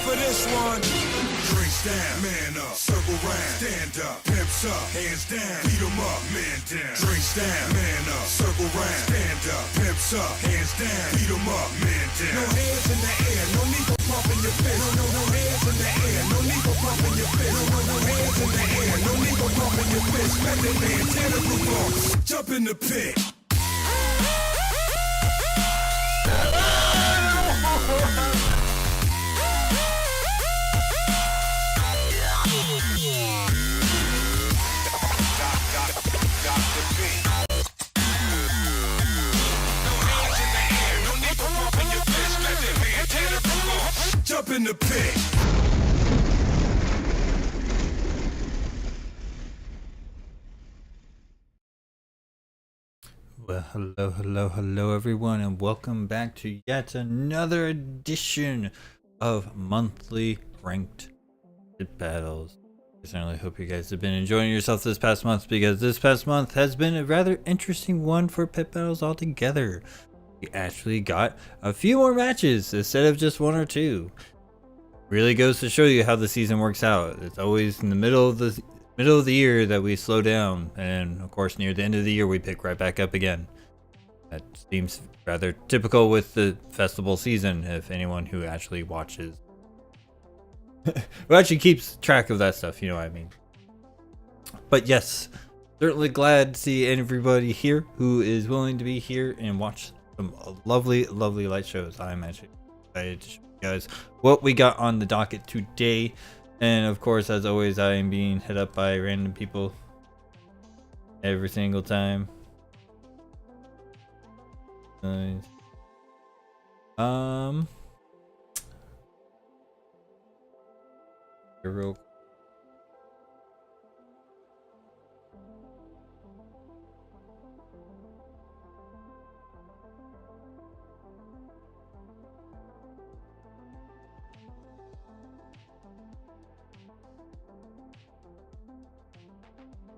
for this one. Drinks down, man up, circle round, stand up, pimps up, hands down, beat 'em up, man down. Drinks down, man up, circle round, stand up, pimps up, hands down, beat 'em up, man down. No hands in the air, no need for pumping your fist. No hands in the air, no need for pumping your fist. No hands in the air, no need for pumping your fist. Let that man tear the roof off, jump in the pit. Jump in the pit. Well, hello everyone, and welcome back to yet another edition of monthly ranked pit battles. I certainly hope you guys have been enjoying yourself this past month, because this past month has been a rather interesting one for pit battles altogether. We actually got a few more matches instead of just one or two. Really goes to show you how the season works out. It's always in the middle of the year that we slow down, and of course near the end of the year we pick right back up again. That seems rather typical with the festival season, if anyone who actually watches who actually keeps track of that stuff, you know what I mean. But yes, certainly glad to see everybody here who is willing to be here and watch some lovely light shows. I'm actually excited to show guys what we got on the docket today. And of course, as always, I am being hit up by random people every single time. Real.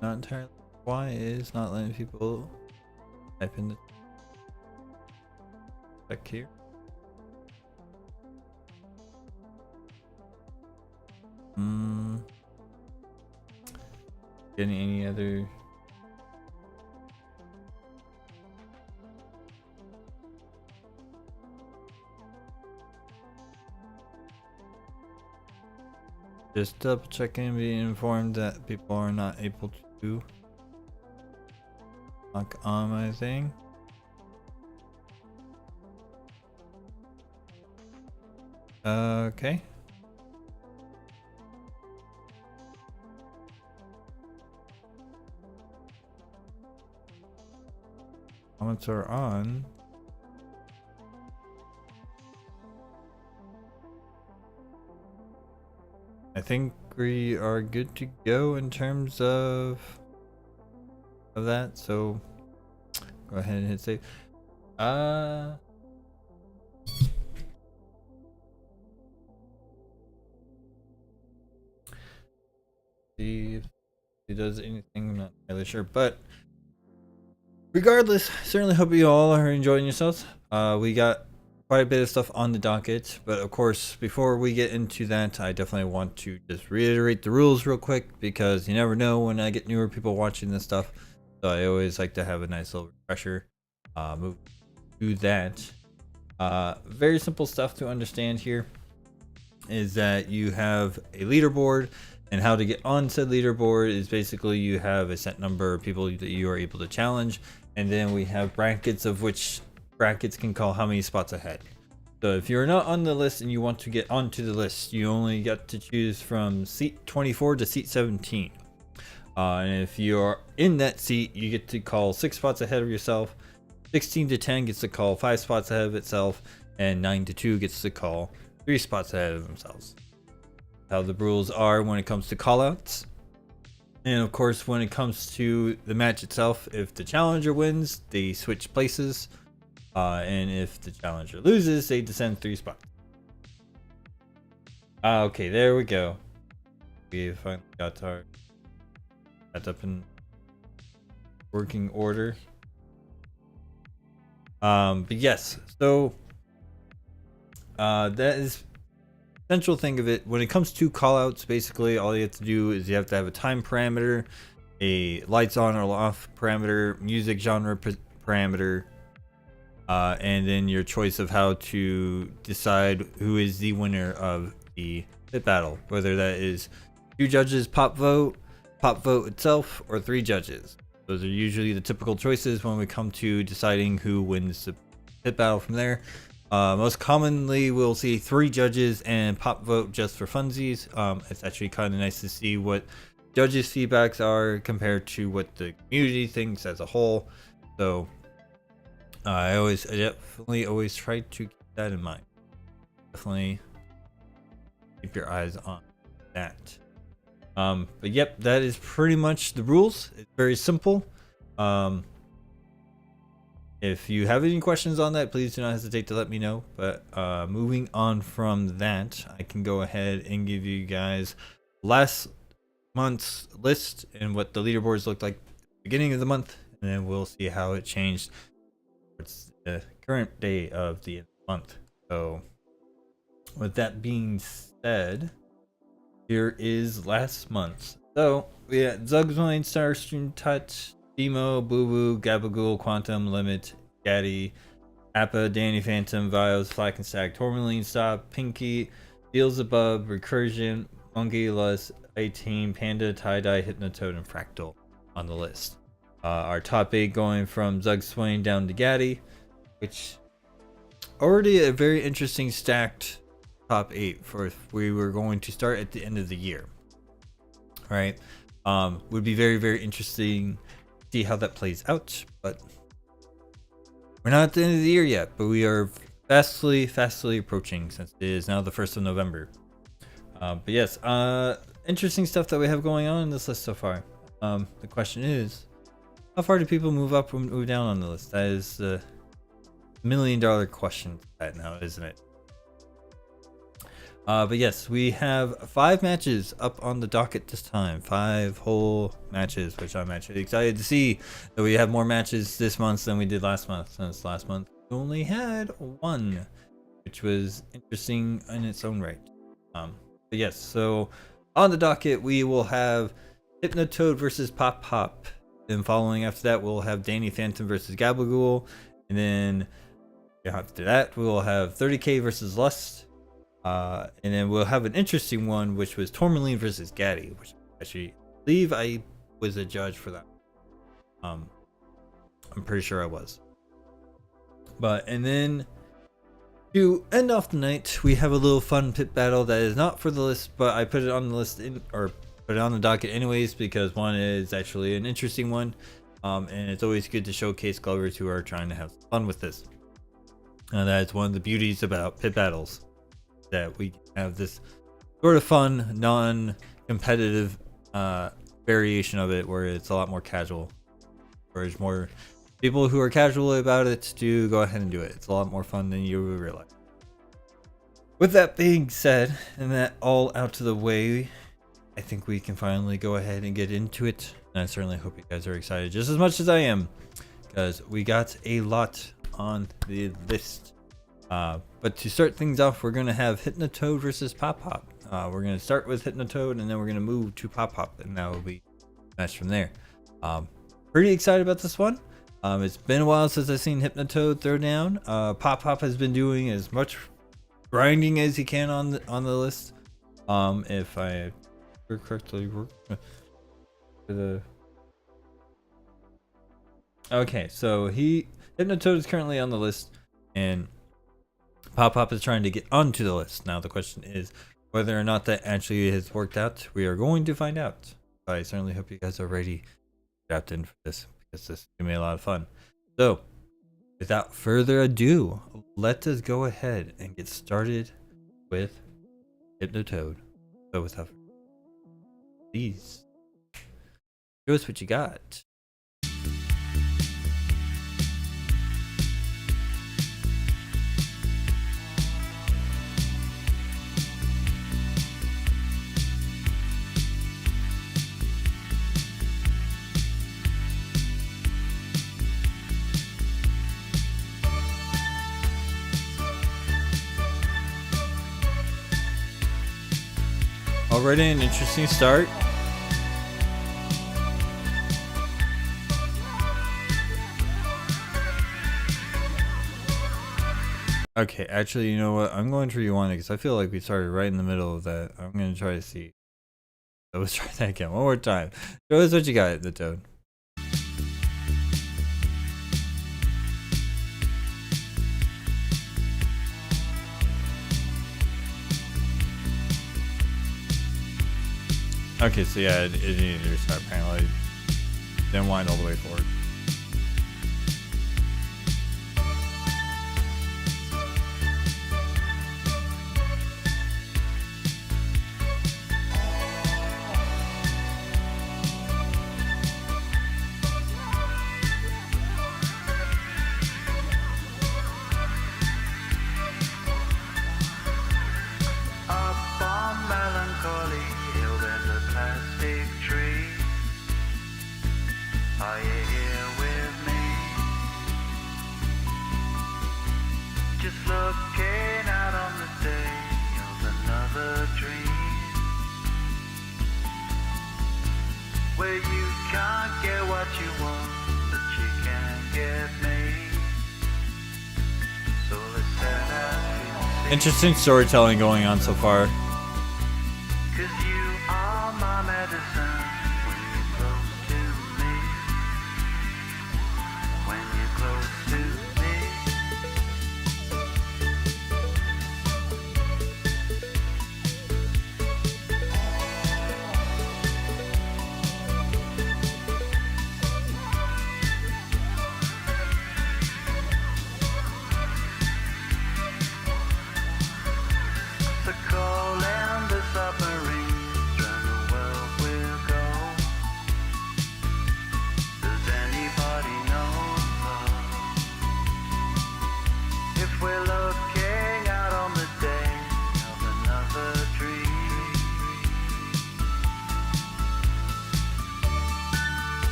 Not entirely why it is not letting people type in the back here. Getting any other just double checking and being informed that people are not able to lock on my thing. Okay. Comments are on. I think we are good to go in terms of that. So go ahead and hit save. See if he does anything. I'm not entirely sure, but regardless, certainly hope you all are enjoying yourselves. We got quite a bit of stuff on the docket, but of course, before we get into that, I definitely want to just reiterate the rules real quick, because you never know when I get newer people watching this stuff. So I always like to have a nice little refresher. Move to that. Very simple stuff to understand here is that you have a leaderboard, and how to get on said leaderboard is basically you have a set number of people that you are able to challenge, and then we have brackets, of which brackets can call how many spots ahead. So if you're not on the list and you want to get onto the list, you only get to choose from seat 24 to seat 17. And if you're in that seat, you get to call 6 spots ahead of yourself. 16 to 10 gets to call 5 spots ahead of itself, and 9 to 2 gets to call 3 spots ahead of themselves. How the rules are when it comes to callouts. And of course, when it comes to the match itself, if the challenger wins, they switch places. And if the challenger loses, they descend 3 spots. Okay, there we go. We finally got our that's up in working order. But yes, so that is central thing of it. When it comes to callouts, basically all you have to do is you have to have a time parameter, a lights on or off parameter, music genre parameter, and then your choice of how to decide who is the winner of the pit battle, whether that is 2 judges pop vote itself, or 3 judges. Those are usually the typical choices when we come to deciding who wins the pit battle from there. Most commonly we'll see 3 judges and pop vote just for funsies. It's actually kind of nice to see what judges' feedbacks are compared to what the community thinks as a whole. So I definitely always try to keep that in mind. Definitely keep your eyes on that. But yep, that is pretty much the rules. It's very simple. If you have any questions on that, please do not hesitate to let me know. But moving on from that, I can go ahead and give you guys last month's list and what the leaderboards looked like at the beginning of the month, and then we'll see how it changed towards the current day of the month. So with that being said, here is last month's. So we had Zugzwine, Starstream, Touch, Demo, Boo Boo, Gabagool, Quantum, Limit, Gaddy, Appa, Danny Phantom, Vios, Flack and Stack, Tourmaline, Stop, Pinky, Beelzebub, Recursion, Monkey, Lust, 18, Panda, Tie-Dye, Hypnotoad, and Fractal on the list. Our top 8 going from Zug Swain down to Gaddy, which already a very interesting stacked top 8 for if we were going to start at the end of the year. All right. Would be very, very interesting to see how that plays out, but we're not at the end of the year yet, but we are fastly approaching, since it is now the 1st of November. But yes, interesting stuff that we have going on in this list so far. The question is, how far do people move up and move down on the list? That is the $1 million question right now, isn't it? But yes, we have 5 matches up on the docket this time. 5 whole matches, which I'm actually excited to see that we have more matches this month than we did last month. Since last month we only had 1, which was interesting in its own right. But yes, so on the docket we will have Hypnotoad versus Pop Pop. Then following after that we'll have Danny Phantom versus Gabagool. And then after that we'll have 30k versus Lust. And then we'll have an interesting one, which was Tourmaline versus Gaddy, which actually I believe I was a judge for that. I'm pretty sure I was. And then to end off the night, we have a little fun pit battle that is not for the list, but I put it on the list put it on the docket anyways, because one is actually an interesting one. And it's always good to showcase Glovers who are trying to have fun with this. And that's one of the beauties about pit battles, that we have this sort of fun, non-competitive variation of it, where it's a lot more casual. Whereas more people who are casual about it do go ahead and do it. It's a lot more fun than you would realize. With that being said, and that all out of the way, I think we can finally go ahead and get into it. And I certainly hope you guys are excited just as much as I am, because we got a lot on the list. But to start things off, we're going to have Hypnotoad versus Pop Pop. We're going to start with Hypnotoad, and then we're going to move to Pop Pop, and that will be matched from there. Pretty excited about this one. It's been a while since I've seen Hypnotoad throw down. Pop Pop has been doing as much grinding as he can on the list. If I correctly okay, so Hypnotoad is currently on the list, and Pop Pop is trying to get onto the list. Now the question is whether or not that actually has worked out. We are going to find out. I certainly hope you guys are ready, strapped in for this, because this is going to be a lot of fun. So without further ado, let us go ahead and get started with Hypnotoad. So without further ado, please show us what you got. Already an interesting start. Okay, actually, you know what? I'm going to rewind it because I feel like we started right in the middle of that. I'm going to try to see. So let's try that again. One more time. Show us what you got, the Toad. Okay, so yeah, it needed to restart apparently. Then wind all the way forward. Are you here with me? Just looking out on the day of another dream, where you can't get what you want, but you can get me. So let's set out to Interesting storytelling going on so far. 'cause you are my medicine.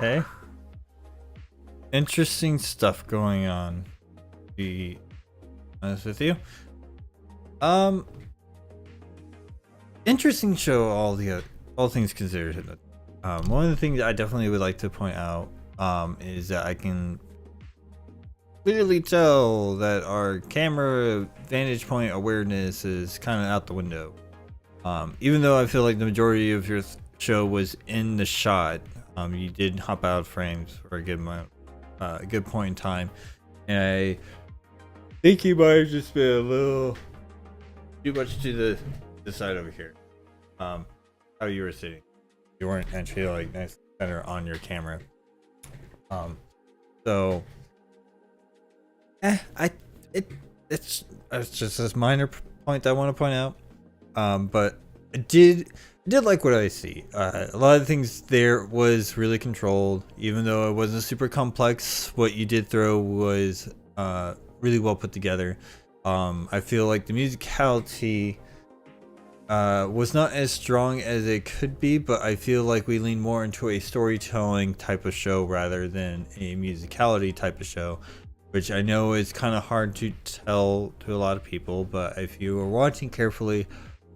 Okay. Interesting stuff going on. To be honest with you. Interesting show. All things considered. One of the things I definitely would like to point out is that I can clearly tell that our camera vantage point awareness is kind of out the window. Even though I feel like the majority of your show was in the shot, you did hop out of frames for a good point in time, and I think you might have just been a little too much to the side over here. How you were sitting, you weren't actually like nice center on your camera. So it's just this minor point I want to point out. But I did like what I see. A lot of the things there was really controlled, even though it wasn't super complex. What you did throw was really well put together. I feel like the musicality was not as strong as it could be, but I feel like we lean more into a storytelling type of show rather than a musicality type of show, which I know is kind of hard to tell to a lot of people. But if you are watching carefully,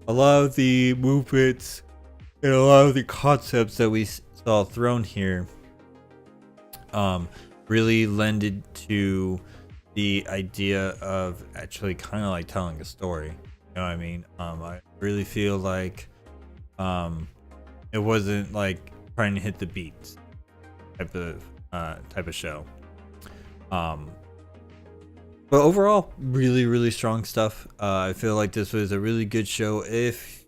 a lot of the movements and a lot of the concepts that we saw thrown here really lended to the idea of actually kind of like telling a story. You know what I mean? I really feel like it wasn't like trying to hit the beats type of show. But overall, really strong stuff. I feel like this was a really good show. This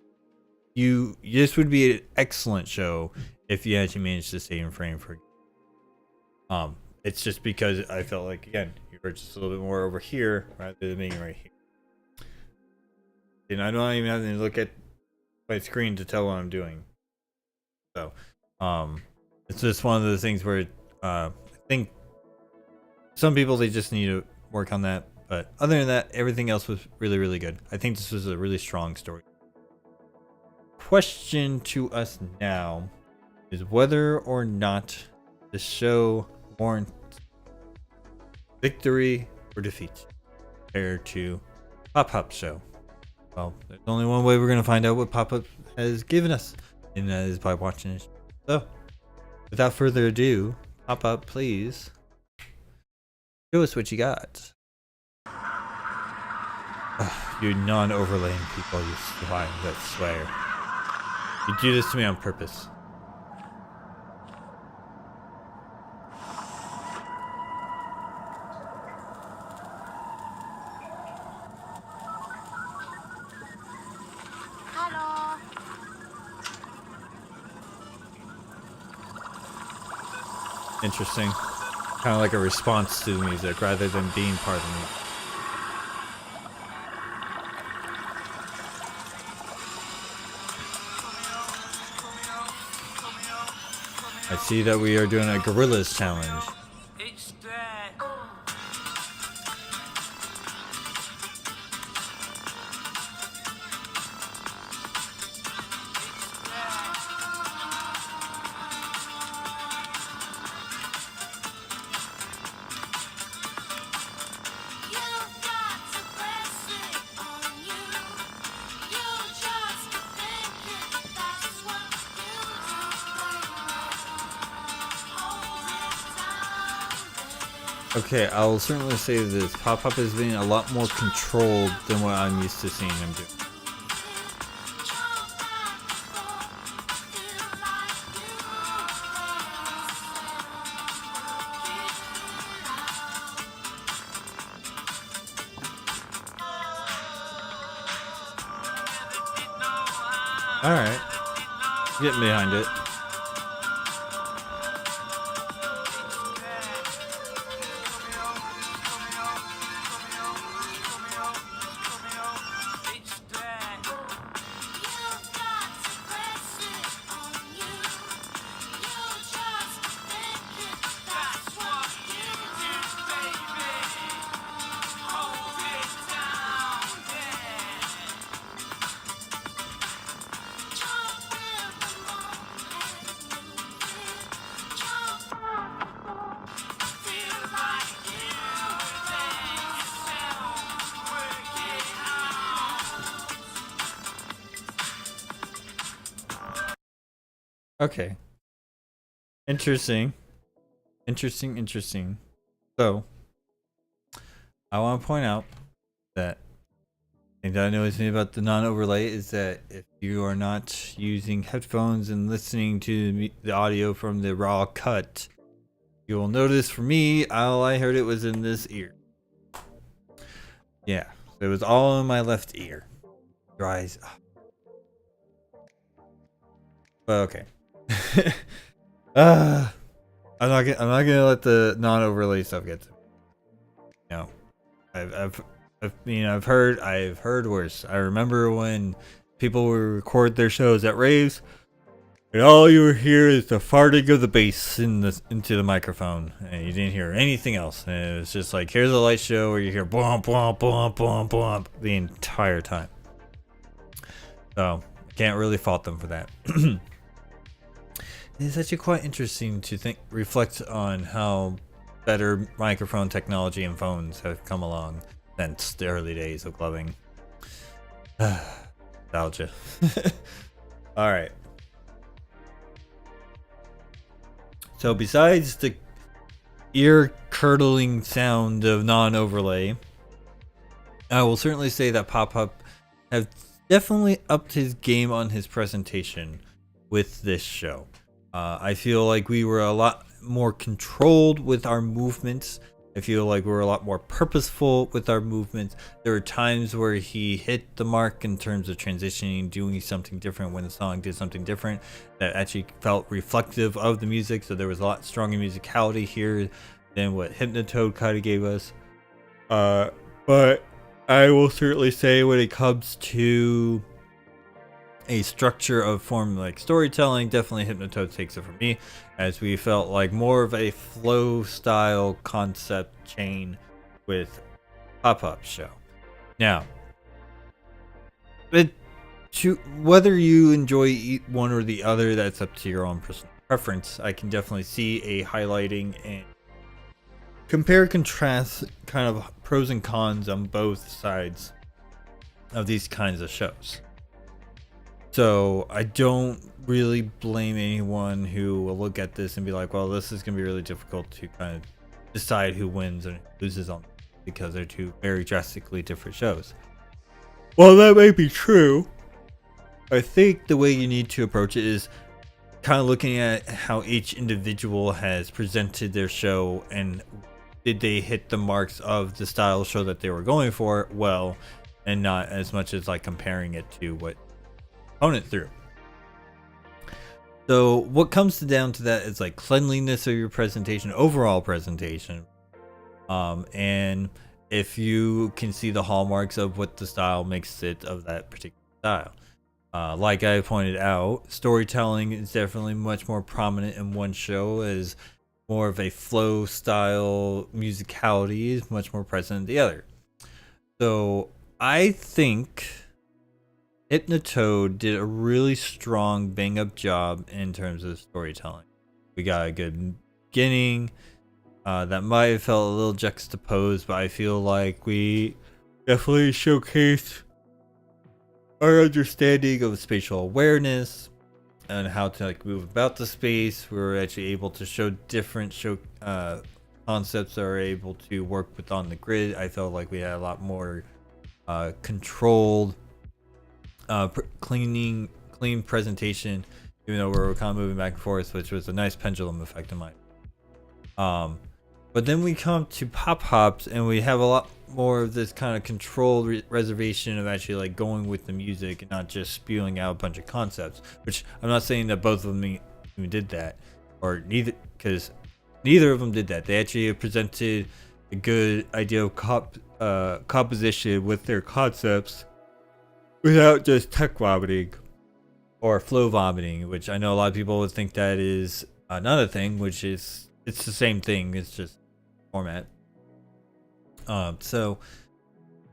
would be an excellent show if you actually managed to stay in frame for. It's just because I felt like, again, you were just a little bit more over here rather than being right here. And I don't even have to look at my screen to tell what I'm doing. So, it's just one of those things where I think some people, they just need to work on that. But other than that, everything else was really good. I think this was a really strong story. Question to us now is whether or not the show warrants victory or defeat compared to Pop-Up show. Well, there's only one way we're going to find out what Pop-Up has given us, and that is by watching it. So, without further ado, Pop-Up, please show us what you got. You non-overlaying people, you swine, I swear. You do this to me on purpose. Hello. Interesting. Kind of like a response to the music rather than being part of the music. I see that we are doing a gorillas challenge. It's there. You've got to press it on you. You just think it, that's what you do. Hold it down. Okay, I'll certainly say this. Pop-Up has been a lot more controlled than what I'm used to seeing him do. Alright. Getting behind it. You've got to press it on you. You just think it, that's what you do, baby. Hold it down, yeah. Jump with the moment. Okay. Interesting. Interesting. So, I want to point out that thing that annoys me about the non-overlay is that if you are not using headphones and listening to the audio from the raw cut, you will notice for me, all I heard it was in this ear. Yeah, so it was all in my left ear. Dries. But okay. I'm not gonna let the non-overlay stuff get to me. No, I've heard worse. I remember when people would record their shows at raves, and all you would hear is the farting of the bass into the microphone, and you didn't hear anything else. And it was just like, here's a light show where you hear bwomp bwomp bwomp bwomp bwomp the entire time. So can't really fault them for that. It's actually quite interesting to reflect on how better microphone technology and phones have come along since the early days of clubbing. Nostalgia. All right. So besides the ear-curdling sound of non-overlay, I will certainly say that Pop-Up have definitely upped his game on his presentation with this show. I feel like we were a lot more controlled with our movements. I feel like we were a lot more purposeful with our movements. There were times where he hit the mark in terms of transitioning, doing something different when the song did something different that actually felt reflective of the music. So there was a lot stronger musicality here than what Hypnotoad kind of gave us. But I will certainly say when it comes to a structure of form like storytelling, definitely Hypnotoad takes it from me, as we felt like more of a flow style concept chain with Pop-Up show. Now, whether you enjoy one or the other, that's up to your own personal preference. I can definitely see a highlighting and compare contrast kind of pros and cons on both sides of these kinds of shows. So I don't really blame anyone who will look at this and be like, well, this is going to be really difficult to kind of decide who wins and loses on, because they're two very drastically different shows. Well, that may be true. I think the way you need to approach it is kind of looking at how each individual has presented their show, and did they hit the marks of the style show that they were going for well, and not as much as like comparing it to what opponent through. So what comes down to that is like cleanliness of your presentation, overall presentation, and if you can see the hallmarks of what the style makes it of that particular style. Like I pointed out, storytelling is definitely much more prominent in one show, as more of a flow style musicality is much more present in the other. So I think Hypnotoad did a really strong bang up job in terms of storytelling. We got a good beginning that might have felt a little juxtaposed, but I feel like we definitely showcased our understanding of spatial awareness and how to like move about the space. We were actually able to show different concepts that are able to work with on the grid. I felt like we had a lot more controlled clean presentation, even though we were kind of moving back and forth, which was a nice pendulum effect in mind. But then we come to Pop-Hops and we have a lot more of this kind of controlled reservation of actually like going with the music and not just spewing out a bunch of concepts, which I'm not saying that both of them even did that, or neither, because neither of them did that. They actually presented a good idea of composition with their concepts without just tech vomiting or flow vomiting, which I know a lot of people would think that is another thing, which is, it's the same thing, it's just format. So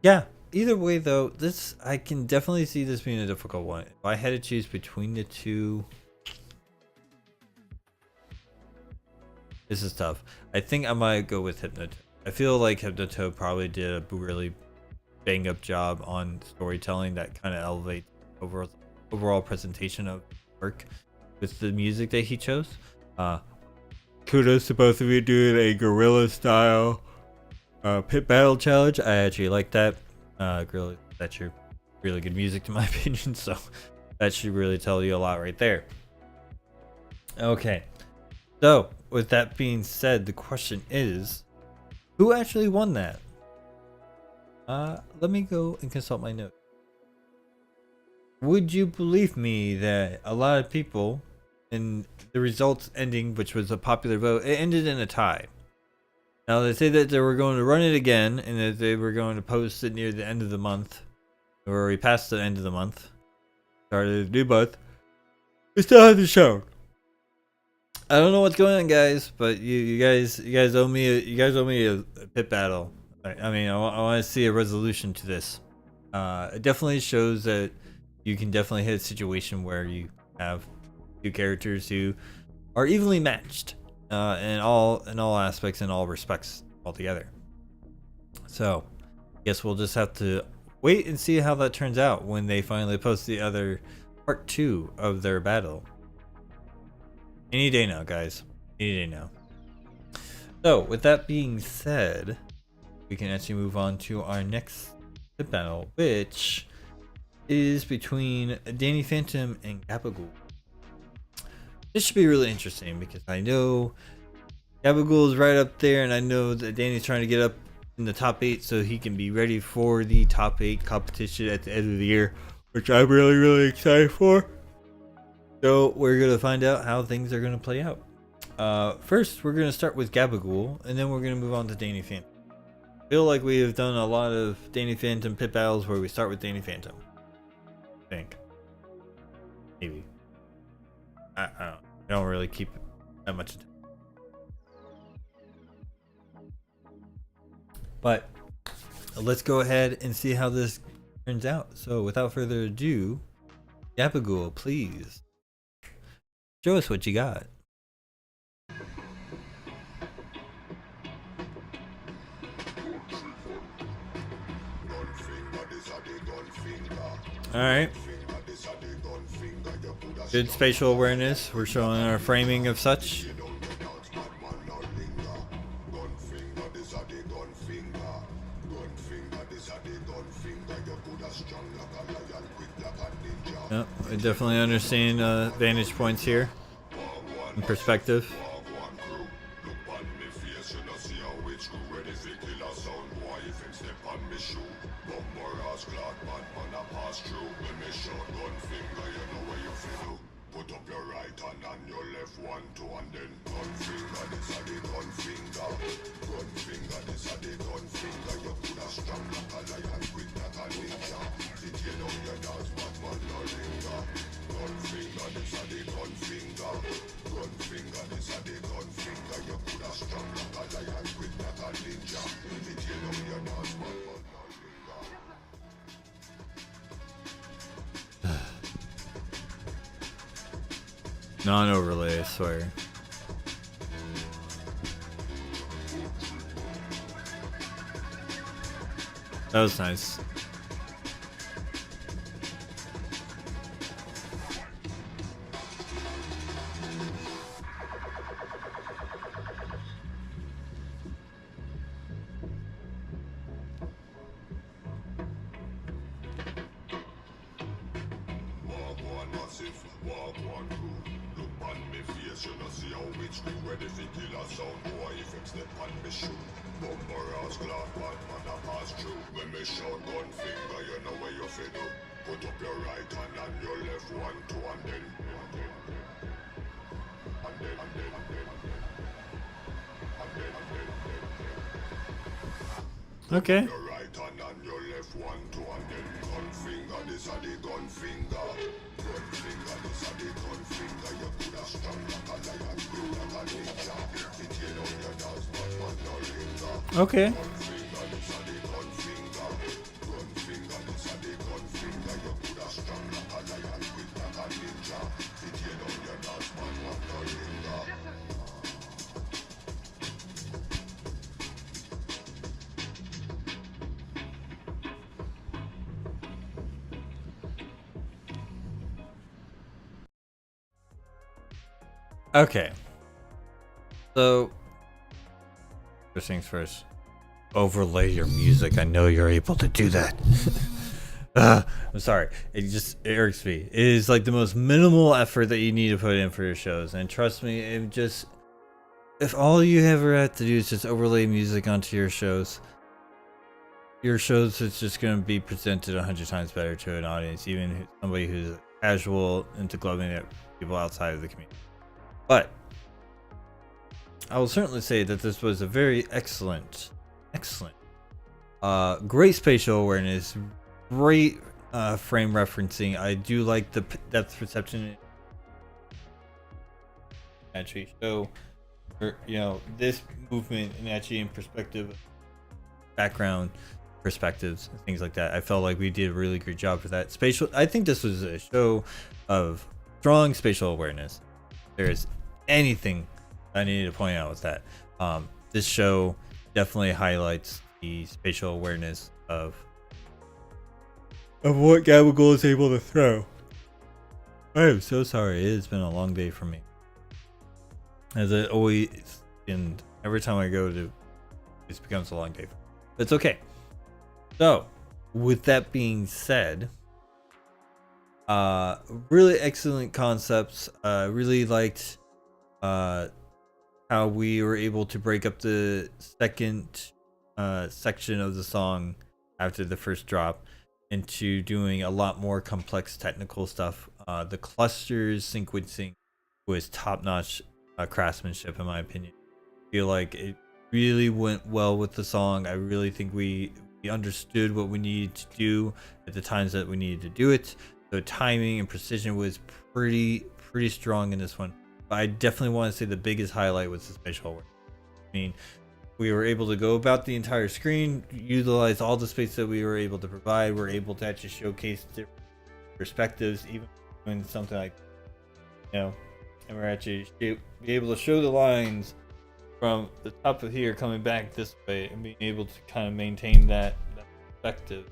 yeah, either way though, this, I can definitely see this being a difficult one. If I had to choose between the two, this is tough. I think I might go with Hypnotoad. I feel like Hypnotoad probably did a really bang up job on storytelling that kind of elevates overall presentation of work. with the music that he chose. Kudos to both of you doing a guerrilla style pit battle challenge. I actually like that. Guerrilla, that's your really good music, in my opinion. So that should really tell you a lot right there. Okay, so with that being said, the question is, who actually won that? Let me go and consult my notes. Would you believe me that a lot of people, in the results ending, which was a popular vote, it ended in a tie. Now they say that they were going to run it again and that they were going to post it near the end of the month. Or we passed the end of the month. Started a new month. We still haven't shown. I don't know what's going on, guys, but you guys owe me a pit battle. I mean, I want to see a resolution to this. It definitely shows that you can definitely hit a situation where you have two characters who are evenly matched in all aspects, in all respects altogether. So, I guess we'll just have to wait and see how that turns out when they finally post the other part 2 of their battle. Any day now, guys. Any day now. So, with that being said, we can actually move on to our next battle, which is between Danny Phantom and Gabagool. This should be really interesting because I know Gabagool is right up there, and I know that Danny's trying to get up in the top 8 so he can be ready for the top 8 competition at the end of the year, which I'm really, really excited for. So we're going to find out how things are going to play out. First, we're going to start with Gabagool, and then we're going to move on to Danny Phantom. I feel like we have done a lot of Danny Phantom pit battles where we start with Danny Phantom. I think. Maybe. I don't really keep that much attention. But let's go ahead and see how this turns out. So without further ado, Gabagool, please show us what you got. Alright. Good spatial awareness. We're showing our framing of such. Yep, I definitely understand vantage points here and perspective. Non-overlay, I swear. That was nice. Okay. Okay. Okay. So, first things first. Overlay your music. I know you're able to do that. I'm sorry. It irks me. It is like the most minimal effort that you need to put in for your shows. And trust me, if all you ever have to do is just overlay music onto your shows is just going to be presented 100 times better to an audience, even somebody who's casual into gloving at people outside of the community. But I will certainly say that this was a very excellent, great spatial awareness, great frame referencing. I do like the depth perception. Actually show, this movement and actually in perspective, background perspectives and things like that. I felt like we did a really good job for that. Spatial, I think this was a show of strong spatial awareness. If there's anything I needed to point out with that. This show definitely highlights the spatial awareness of what Gabagool is able to throw. I am so sorry. It has been a long day for me, as it always, and every time I go to, it becomes a long day. But it's okay. So, with that being said, really excellent concepts. Really liked how we were able to break up the second section of the song after the first drop into doing a lot more complex technical stuff. The clusters sequencing was top-notch craftsmanship, in my opinion. I feel like it really went well with the song. I really think we understood what we needed to do at the times that we needed to do it. So timing and precision was pretty strong in this one. But I definitely want to say the biggest highlight was the spatial work. I mean, we were able to go about the entire screen, utilize all the space that we were able to provide. We're able to actually showcase different perspectives, even when something like, and we're actually be able to show the lines from the top of here coming back this way and being able to kind of maintain that perspective,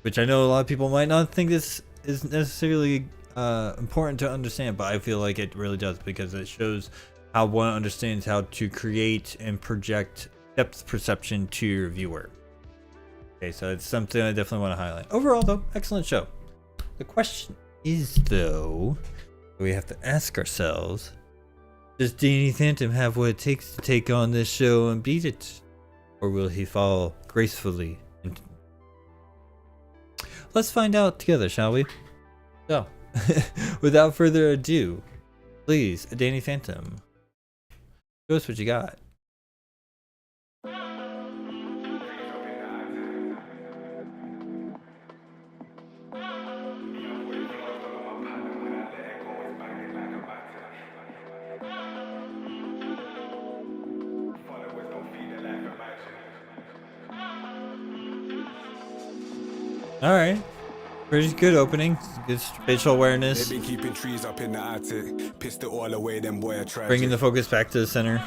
which I know a lot of people might not think this is necessarily important to understand, but I feel like it really does, because it shows how one understands how to create and project depth perception to your viewer. Okay, so it's something I definitely want to highlight. Overall though, excellent show. The question is though, we have to ask ourselves, does Danny Phantom have what it takes to take on this show and beat it? Or will he fall gracefully? Let's find out together, shall we? So, without further ado, please, Danny Phantom, show us what you got. Alright. Pretty good opening. Good spatial awareness. They've been keeping trees up in the attic. Pissed it all away, them boy are tragic. Bringing the focus back to the center.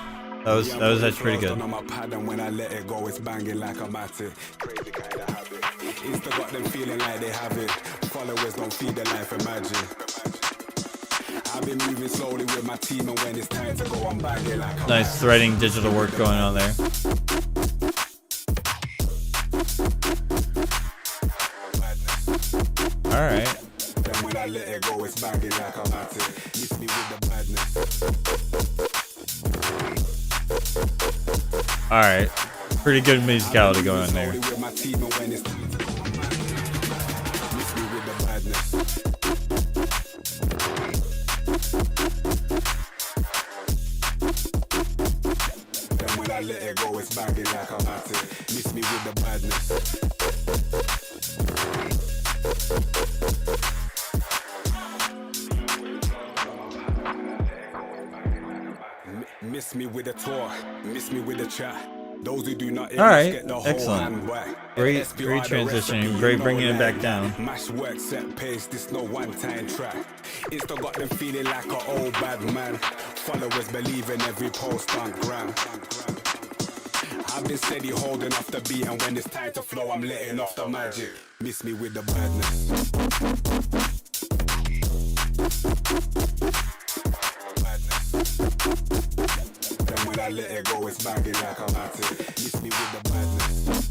That was actually pretty good. On my pad, and when I let it go, it's banging like a matic. Crazy kind of habit. Insta got them feeling like they have it. Followers don't feed their life, imagine. I've been moving slowly with my team, and when it's time to go, I'm banging like a Nice threading digital work going on there. Alright. Then when I let it go, it's banging like a matic. Miss me with the madness. Alright. Pretty good musicality going on there. With my team, and when it's time to go, I'm banging. Miss me with the madness. Then when I let it go, it's banging like a matic. Miss me with the madness. Miss me with a tour, miss me with a chat. Those who do not Alright, get the whole excellent. hand whack. Great SPR the transitioning, recipe, great you know bringing it that. back down. Mash work, set pace, this no one-time track. Insta got them feeling like an old bad man. Followers believe in every post on gram. I've been steady holding off the beat, and when it's time to flow, I'm letting off the magic. Miss me with the badness. Madness. I let it go, it's bagging like I'm at it. Miss me with the madness.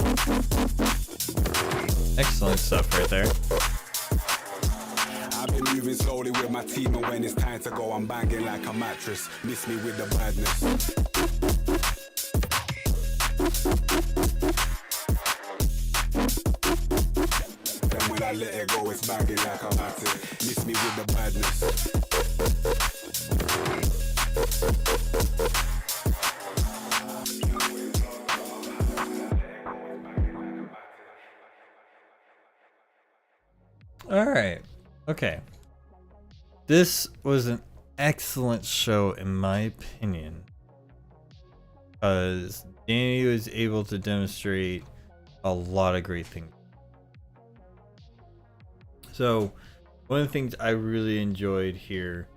Excellent stuff right there. I've been moving slowly with my team, and when it's time to go, I'm banging like a mattress. Miss me with the madness. Then when I let it go, it's banging like I'm at it. Miss me with the madness. All right. Okay. This was an excellent show in my opinion, because Danny was able to demonstrate a lot of great things. So one of the things I really enjoyed here,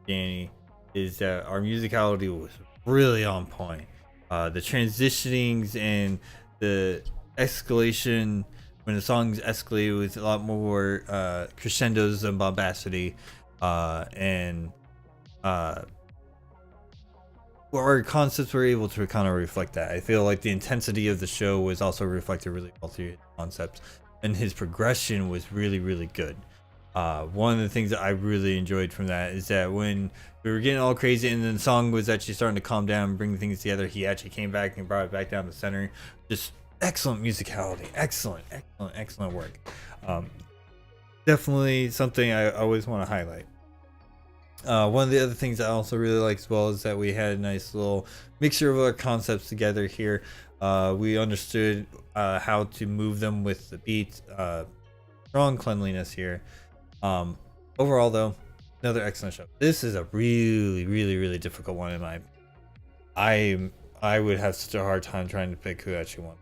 Danny, is that our musicality was really on point. The transitionings and the escalation, when the songs escalated with a lot more crescendos and bombacity, and our concepts were able to kind of reflect that. I feel like the intensity of the show was also reflected really well through his concepts, and his progression was really, really good. One of the things that I really enjoyed from that is that when we were getting all crazy and then the song was actually starting to calm down and bring things together, he actually came back and brought it back down the center. Just excellent musicality, excellent work. Definitely something I always want to highlight. One of the other things I also really like as well is that we had a nice little mixture of our concepts together here. We understood how to move them with the beat. Strong cleanliness here. Overall though, another excellent show. This is a really difficult one in my opinion. I would have such a hard time trying to pick who actually won,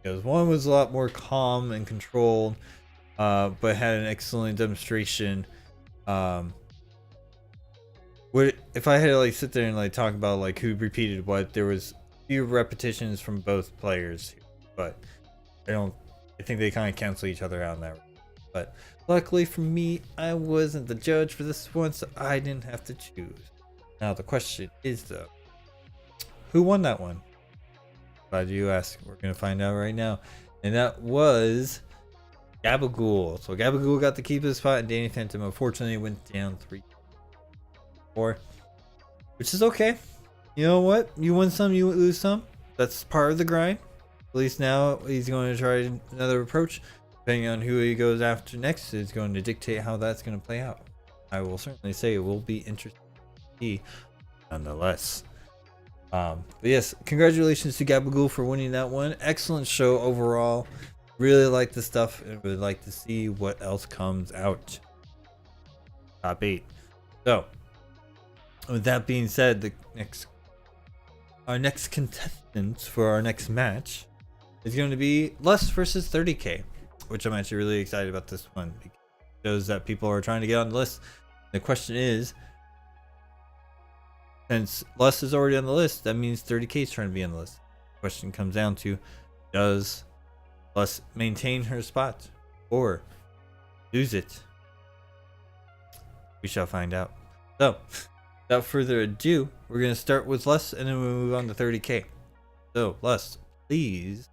because one was a lot more calm and controlled, but had an excellent demonstration. If I had to like sit there and like talk about like who repeated what, there was few repetitions from both players, but I think they kind of cancel each other out in that. But luckily for me, I wasn't the judge for this one, so I didn't have to choose. Now the question is though, who won that one? Glad you asked. We're gonna find out right now, and that was Gabagool. So Gabagool got to keep his spot, and Danny Phantom unfortunately went down 3-4, which is okay. You know what? You win some, you lose some. That's part of the grind. At least now he's going to try another approach. Depending on who he goes after next is going to dictate how that's going to play out. I will certainly say it will be interesting to see nonetheless. But yes, congratulations to Gabagool for winning that one. Excellent show overall. Really like the stuff and would like to see what else comes out. Top 8. So with that being said, our next contestant for our next match is going to be Lust versus 30K, which I'm actually really excited about this one, because it shows that people are trying to get on the list. The question is, since Lust is already on the list, that means 30K is trying to be on the list. The question comes down to, does Lust maintain her spot or lose it? We shall find out. So without further ado, we're going to start with Lust and then we'll move on to 30K. So Lust, please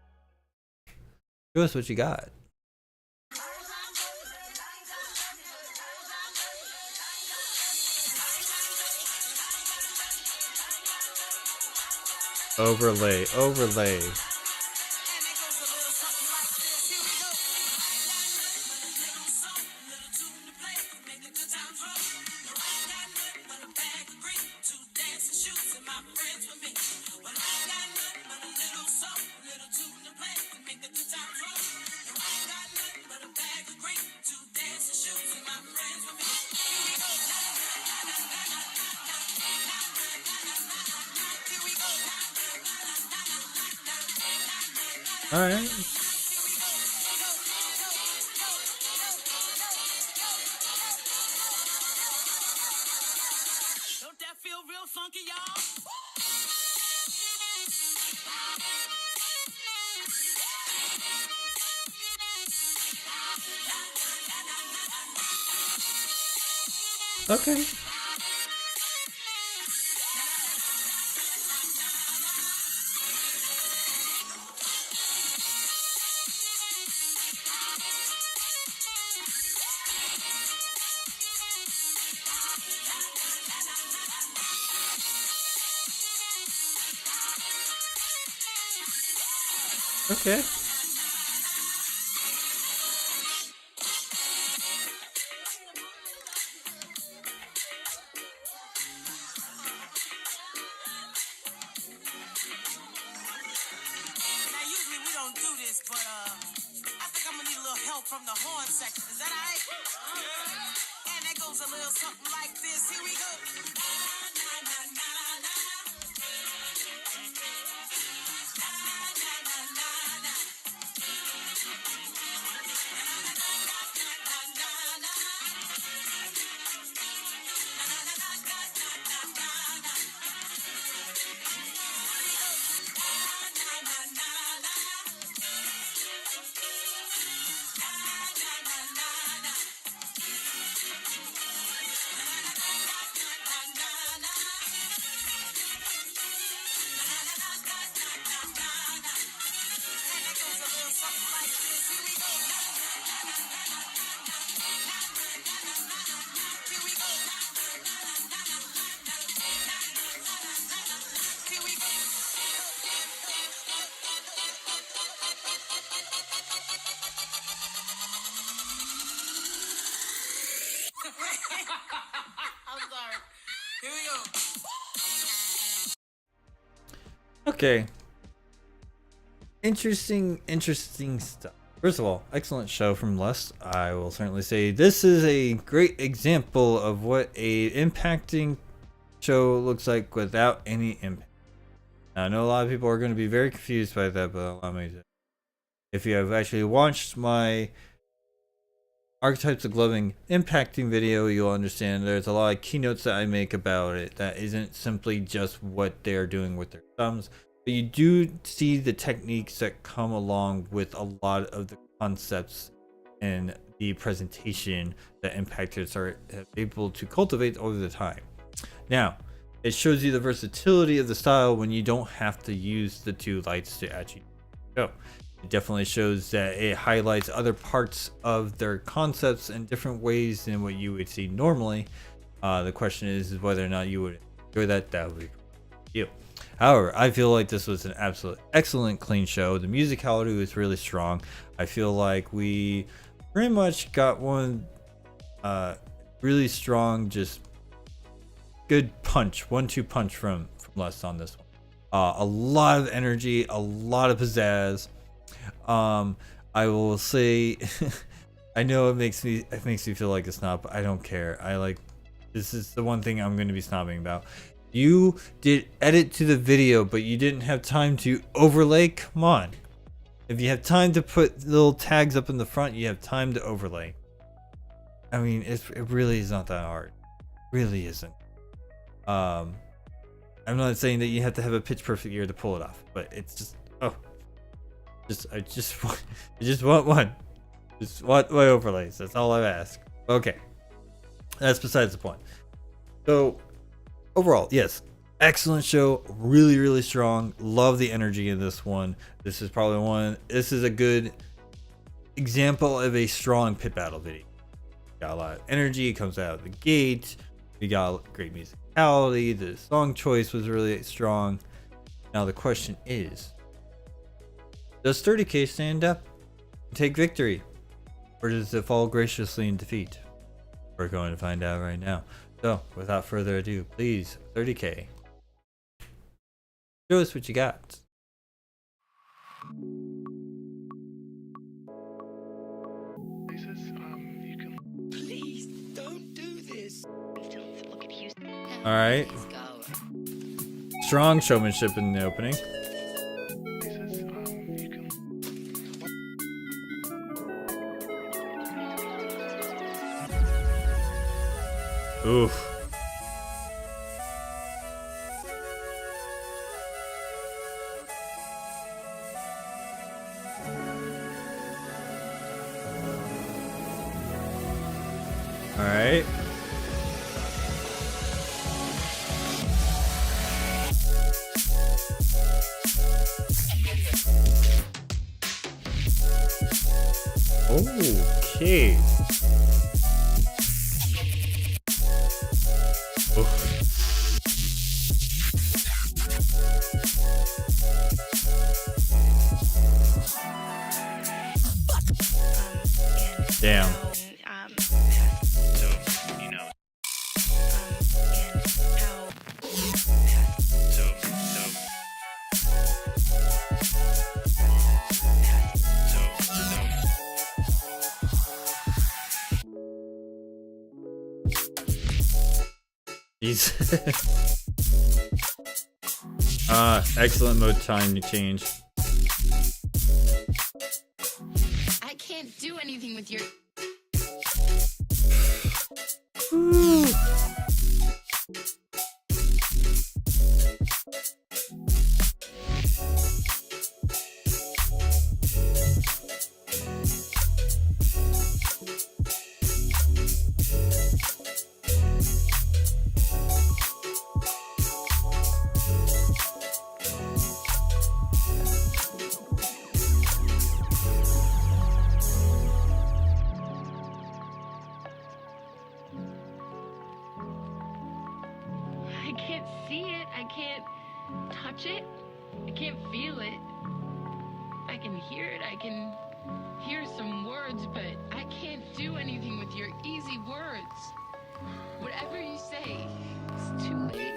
show us what you got. Overlay. All right. Don't that feel real funky, y'all? Okay. Okay. Now, usually we don't do this, but I think I'm gonna need a little help from the horn section. Is that all right? And that goes a little something like this. Here we go. I'm sorry. Here we go. Okay. Interesting stuff. First of all, excellent show from Les. I will certainly say this is a great example of what a impacting show looks like without any impact. Now, I know a lot of people are going to be very confused by that, but allow me to. If you have actually watched my Archetypes of Gloving impacting video, you'll understand there's a lot of keynotes that I make about it that isn't simply just what they're doing with their thumbs, but you do see the techniques that come along with a lot of the concepts and the presentation that impactors are able to cultivate over the time. Now, it shows you the versatility of the style when you don't have to use the two lights to actually go. It definitely shows that it highlights other parts of their concepts in different ways than what you would see normally. The question is whether or not you would enjoy that. That would be you. However, I feel like this was an absolute excellent clean show. The musicality was really strong. I feel like we pretty much got one really strong, just good punch, 1-2 punch from Les on this one. A lot of energy, a lot of pizzazz. I will say, I know it makes me feel like a snob, but I don't care. This is the one thing I'm going to be snobbing about. You did edit to the video, but you didn't have time to overlay. Come on. If you have time to put little tags up in the front, you have time to overlay. I mean, it really is not that hard. It really isn't. I'm not saying that you have to have a pitch perfect ear to pull it off, but it's just, I just want one. Just want my overlays. That's all I ask. Okay. That's besides the point. So, overall, yes. Excellent show. Really, really strong. Love the energy in this one. This is a good example of a strong pit battle video. Got a lot of energy. It comes out of the gate. We got great musicality. The song choice was really strong. Now, the question is, does 30K stand up and take victory? Or does it fall graciously in defeat? We're going to find out right now. So, without further ado, please, 30K, show us what you got. Please don't do this. Alright. Strong showmanship in the opening. Oof. All right. Okay. Damn. So, you know, and how, Jesus. Excellent mode time to change. I can't do anything with your. I can't see it. I can't touch it. I can't feel it. I can hear it. I can hear some words, but I can't do anything with your easy words. Whatever you say, it's too late.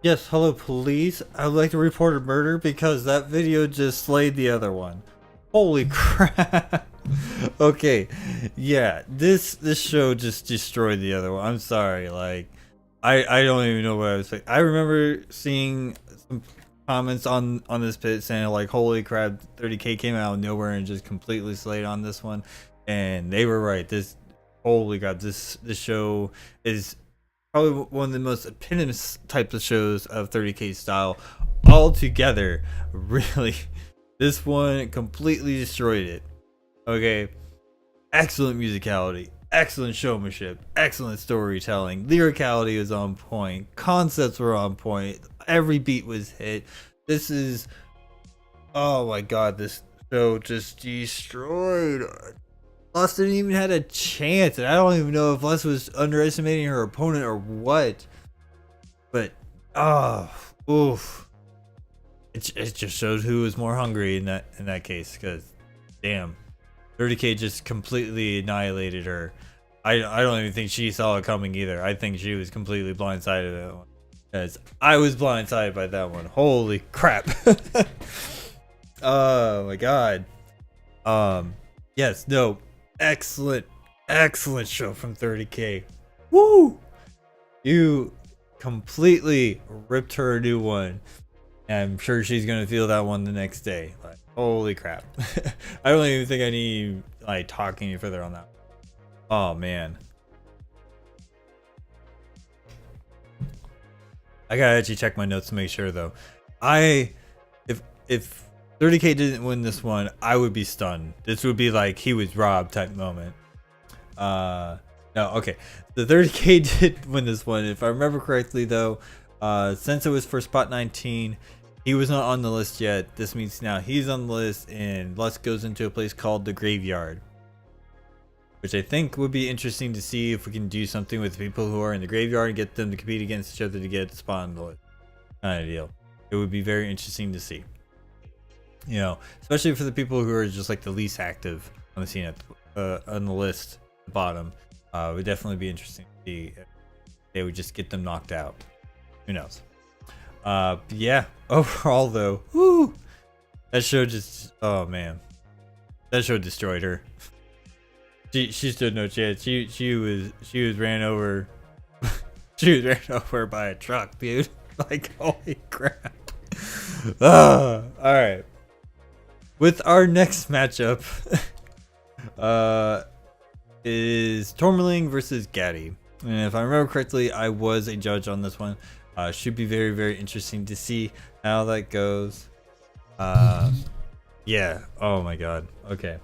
Yes, hello police. I would like to report a murder because that video just slayed the other one. Holy crap. Okay, yeah, this show just destroyed the other one. I'm sorry, like, I don't even know what I was saying. I remember seeing some comments on this pit saying like, holy crap, 30K came out of nowhere and just completely slayed on this one. And they were right. Holy god, this show is probably one of the most eponymous types of shows of 30K style altogether. Really, this one completely destroyed it. Okay, excellent musicality, excellent showmanship, excellent storytelling, lyricality was on point, concepts were on point, every beat was hit. This is, oh my god, this show just destroyed. Les didn't even had a chance, and I don't even know if Les was underestimating her opponent or what. But, oof. It just showed who was more hungry in that case, because, damn, 30K just completely annihilated her. I don't even think she saw it coming either. I think she was completely blindsided at that one, because I was blindsided by that one. Holy crap. Oh my god. Yes, no. Excellent show from 30K. Woo! You completely ripped her a new one. And I'm sure she's gonna feel that one the next day. Like, holy crap. I don't even think I need like talking any further on that. Oh man. I gotta actually check my notes to make sure though. If 30K didn't win this one, I would be stunned. This would be like he was robbed type moment. No, okay. The 30K did win this one. If I remember correctly though, since it was for spot 19, he was not on the list yet. This means now he's on the list, and Les goes into a place called the Graveyard, which I think would be interesting to see if we can do something with people who are in the graveyard and get them to compete against each other to get a spot on the list. Kind of deal. It would be very interesting to see. You know, especially for the people who are just like the least active on the scene on the list at the bottom. It would definitely be interesting to see if they would just get them knocked out. Who knows? Yeah, overall though, woo, that show just, oh man, that show destroyed her. She stood no chance. She was ran over. She was ran over by a truck, dude. Like, holy crap. All right. With our next matchup, is Tourmaline versus Gaddy. And if I remember correctly, I was a judge on this one. Should be very, very interesting to see how that goes. Yeah. Oh my god. Okay.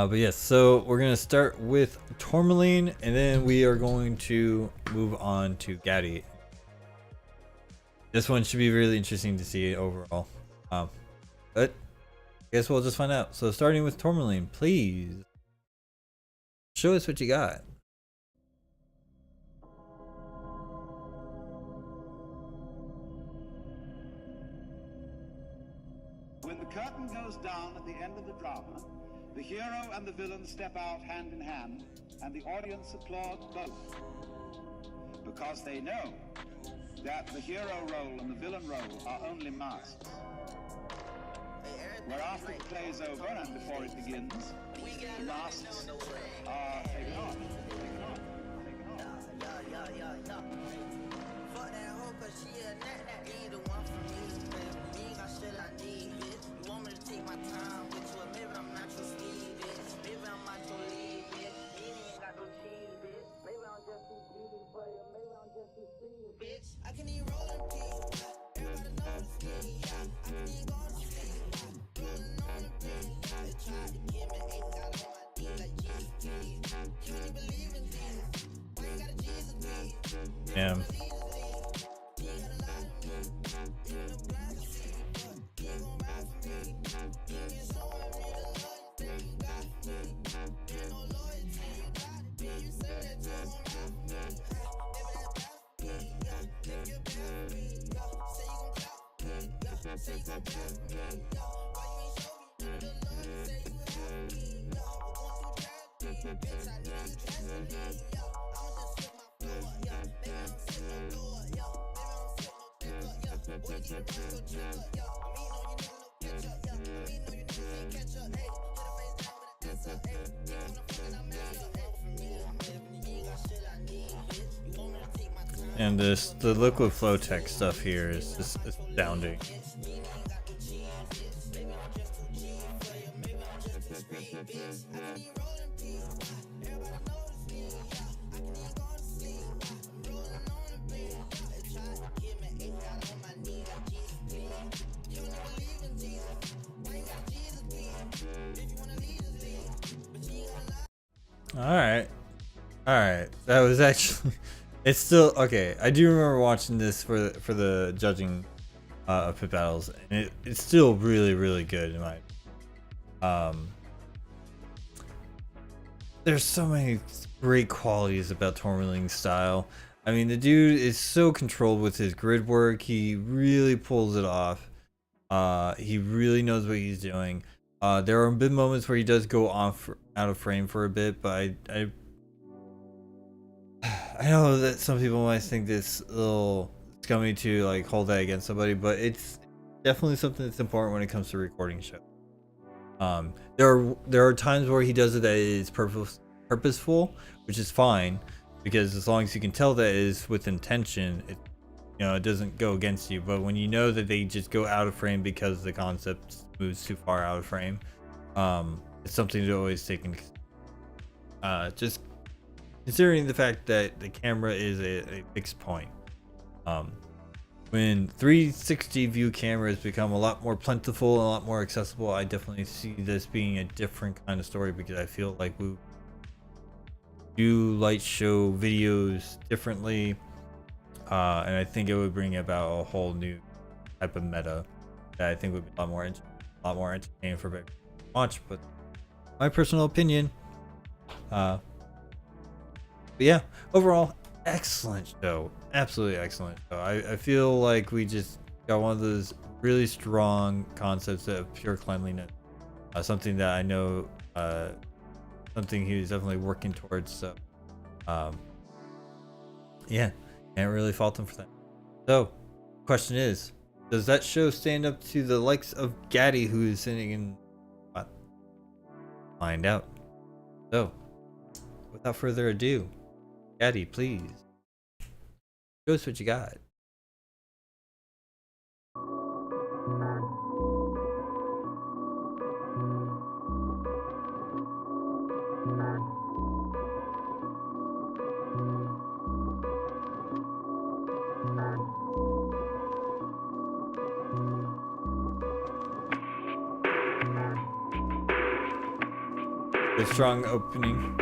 But yes, so we're gonna start with Tourmaline, and then we are going to move on to Gaddy. This one should be really interesting to see overall. But I guess we'll just find out. So starting with Tourmaline, please show us what you got. When the curtain goes down at the end of the drama, the hero and the villain step out hand in hand, and the audience applauds both. Because they know that the hero role and the villain role are only masks. Where after the play is over and before it begins, the masks are taken off. Fuck that hoe, cause she a nut that ain't the one for me, baby. You ain't got shit I need, bitch. You want me to take my time with you, or maybe I'm not your speed, bitch. Maybe I'm not your lead, bitch. You ain't got no cheese, bitch. Maybe I'm just too cheesy for you, maybe I'm just too sweet, bitch. I can even roll in peace, everybody knows me, yeah. I can even go to sleep, rolling on the beat, yeah. They tried to give me 8 got on my D like GT. You ain't believe in Jesus, why you got a Jesus me? Damn. And the liquid flow tech stuff here is just astounding. All right. That was actually. It's still okay. I do remember watching this for the judging of pit battles, and it's still really, really good in my. There's so many great qualities about Tourmaline's style. I mean, the dude is so controlled with his grid work. He really pulls it off. He really knows what he's doing. There are been moments where he does go out of frame for a bit, but I know that some people might think this a little scummy to like hold that against somebody, but it's definitely something that's important when it comes to recording shows. There are times where he does it that is purposeful, which is fine, because as long as you can tell that is with intention, it doesn't go against you. But when you know that they just go out of frame because the concept moves too far out of frame, it's something to always take into just considering the fact that the camera is a fixed point. When 360 view cameras become a lot more plentiful and a lot more accessible, I definitely see this being a different kind of story, because I feel like we do light show videos differently, and I think it would bring about a whole new type of meta that I think would be a lot more entertaining for people to watch. But my personal opinion. But yeah, overall, excellent show. Absolutely excellent show. I feel like we just got one of those really strong concepts of pure cleanliness. Something that I know, something he was definitely working towards. So, yeah, can't really fault him for that. So, question is, does that show stand up to the likes of Gaddy, who is sitting in find out. So, without further ado, Gaddy, please show us what you got. A strong opening.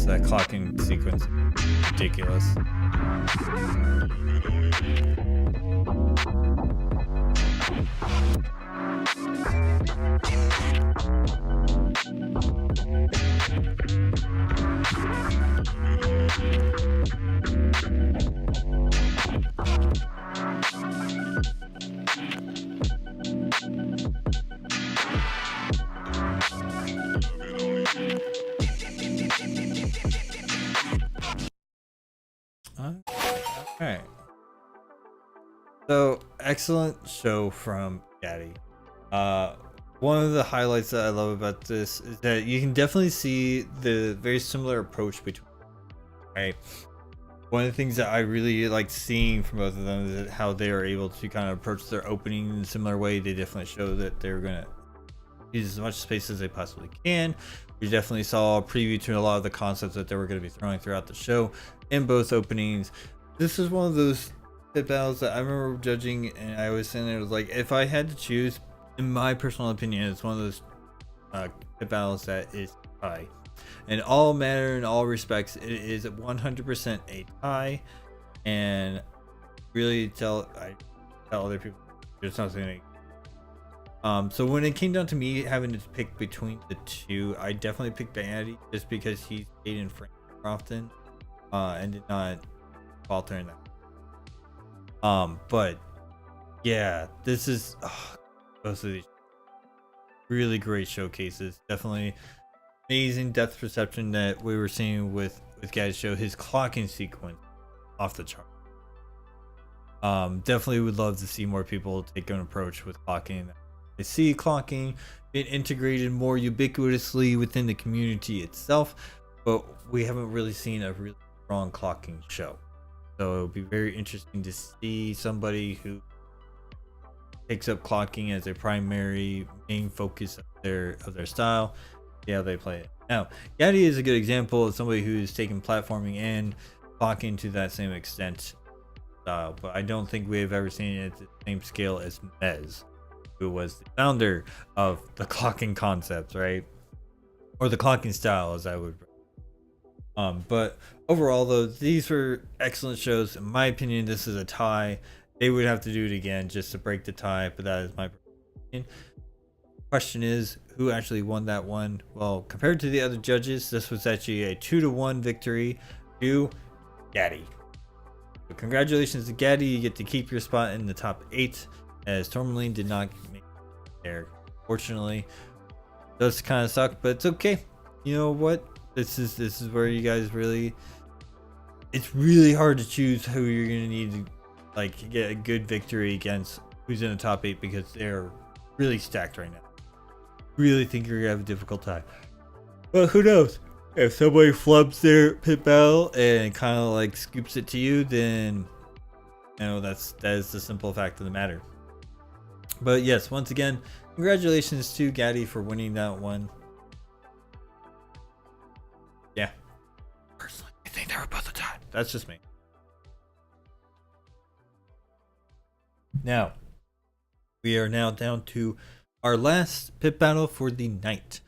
That clocking sequence is ridiculous. Alright. So, excellent show from Gaddy. One of the highlights that I love about this is that you can definitely see the very similar approach between, right? One of the things that I really like seeing from both of them is how they are able to kind of approach their opening in a similar way. They definitely show that they're going to use as much space as they possibly can. We definitely saw a preview to a lot of the concepts that they were going to be throwing throughout the show in both openings. This is one of those pit battles that I remember judging, and I was saying it was like, if I had to choose, in my personal opinion, it's one of those pit battles that is high. In all manner, in all respects, it is 100% a tie, and really I tell other people there's nothing. So when it came down to me having to pick between the two, I definitely picked Gaddy just because he stayed in frame more often, and did not falter in that. But yeah, this is both of these really great showcases. Definitely amazing depth perception that we were seeing with Gaddy's show. His clocking sequence off the chart. Definitely would love to see more people take an approach with clocking. I see clocking being integrated more ubiquitously within the community itself, but we haven't really seen a really strong clocking show. So it'll be very interesting to see somebody who takes up clocking as a primary main focus of their style. See how they play it. Now, Gaddy is a good example of somebody who's taken platforming and clocking to that same extent style, but I don't think we have ever seen it at the same scale as Mez, who was the founder of the clocking concept, right? Or the clocking style, as I would. But overall, though, these were excellent shows. In my opinion, this is a tie. They would have to do it again just to break the tie, but that is my opinion. Question is, who actually won that one? Well, compared to the other judges, this was actually a 2-1 victory to Gaddy. So congratulations to Gaddy. You get to keep your spot in the top 8, as Tourmaline did not make it there. Fortunately, it does kind of suck, but it's okay. You know what? This is where you guys really. It's really hard to choose who you're gonna need to like get a good victory against who's in the top 8, because they're really stacked right now. Really think you're gonna have a difficult time. But who knows? If somebody flubs their pit battle and kind of like scoops it to you, then you know that is the simple fact of the matter. But yes, once again, congratulations to Gaddy for winning that one. Yeah. Personally, I think they were both a tie. That's just me. Now, we are now down to our last pit battle for the night.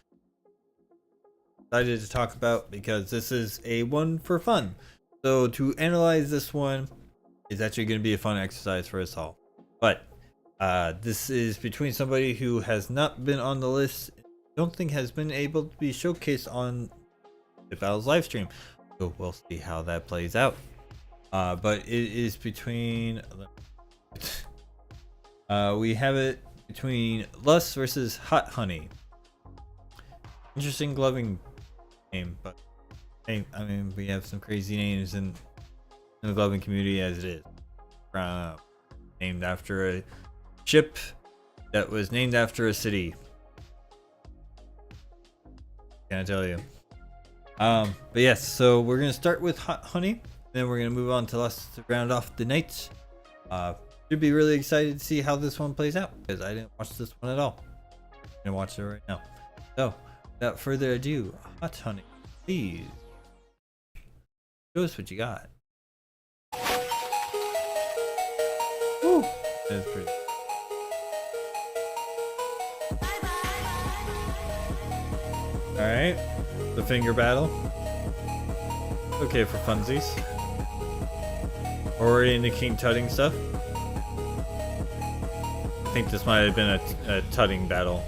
Excited to talk about because this is a one for fun. So to analyze this one is actually going to be a fun exercise for us all. But this is between somebody who has not been on the list, don't think has been able to be showcased on the Battles live stream. So we'll see how that plays out. But it is between we have it between Lust versus Hot Honey. Interesting gloving name, but hey, I mean, we have some crazy names in the gloving community as it is. Named after a ship that was named after a city. Can I tell you? But yes, so we're gonna start with Hot Honey, then we're gonna move on to Lust to round off the night. Should be really excited to see how this one plays out because I didn't watch this one at all. I'm gonna watch it right now. So, without further ado, Hot Honey, please show us what you got. Woo! That's pretty. Alright, the finger battle. Okay for funsies. Already into King Tutting stuff. I think this might have been a tutting battle.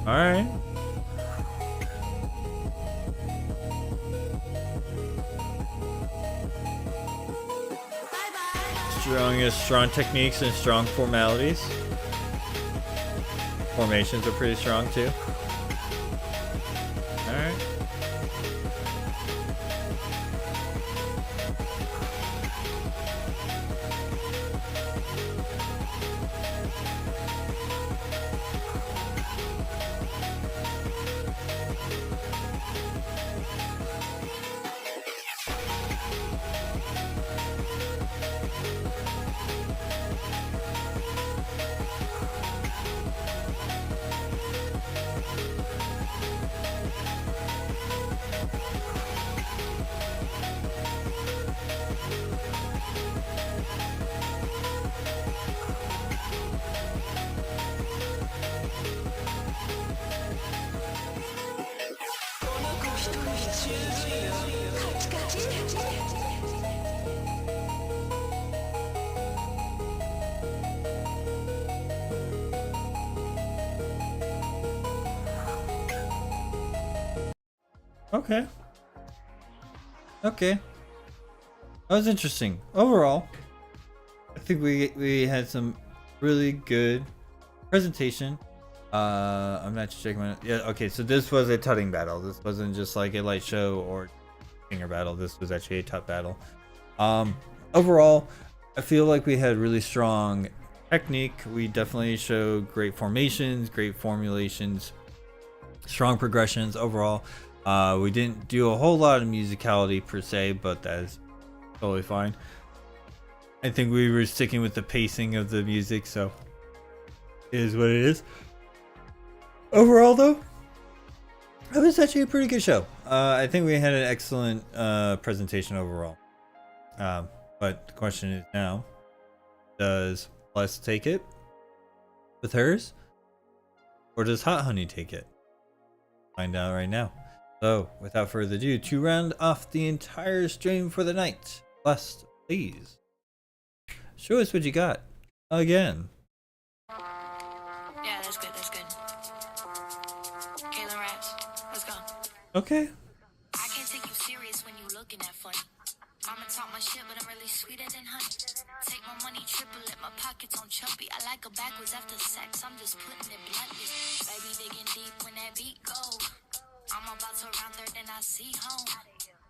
Alright. Strong techniques and strong formalities. Formations are pretty strong too. Alright. Okay. Okay. That was interesting. Overall, I think we had some really good presentation. I'm not just checking my yeah, okay, so this was a tutting battle. This wasn't just like a light show or finger battle. This was actually a tut battle. Overall, I feel like we had really strong technique. We definitely showed great formations, great formulations, strong progressions overall. We didn't do a whole lot of musicality per se, but that is totally fine. I think we were sticking with the pacing of the music, so it is what it is. Overall, though, it was actually a pretty good show. I think we had an excellent presentation overall. But the question is now, does Plus take it with hers, or does Hot Honey take it? Find out right now. So, without further ado, to round off the entire stream for the night, Plus, please show us what you got again. Yeah, that's good, that's good. Kayla raps. Let's go. Okay. I can't take you serious when you looking at funny. I'ma talk my shit, but I'm really sweeter than honey. Take my money, triple it, my pockets on chubby. I like her backwards after sex, I'm just putting it bluntly. Baby digging deep when that beat go. I'm about to round third and I see home.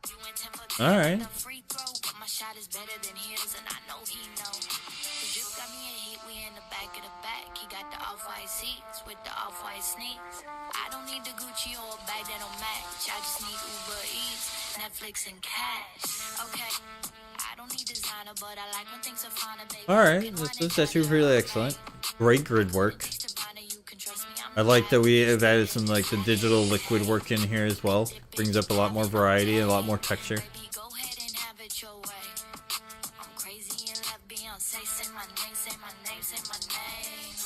You went 10 for 10 All right. in the free throw, but my shot is better than his, and I know he know. He just got me a hit, we in the back of the back. He got the off-white seats with the off-white sneaks. I don't need the Gucci or a bag that don't match. I just need Uber Eats, Netflix, and cash. Okay. I don't need designer, but I like when things are fine, baby. All right, this was actually really excellent. Great grid work. I like that we have added some like the digital liquid work in here as well. Brings up a lot more variety and a lot more texture. Go ahead and have it your way. I'm crazy and let Beyonce say my name, say my name, say my name.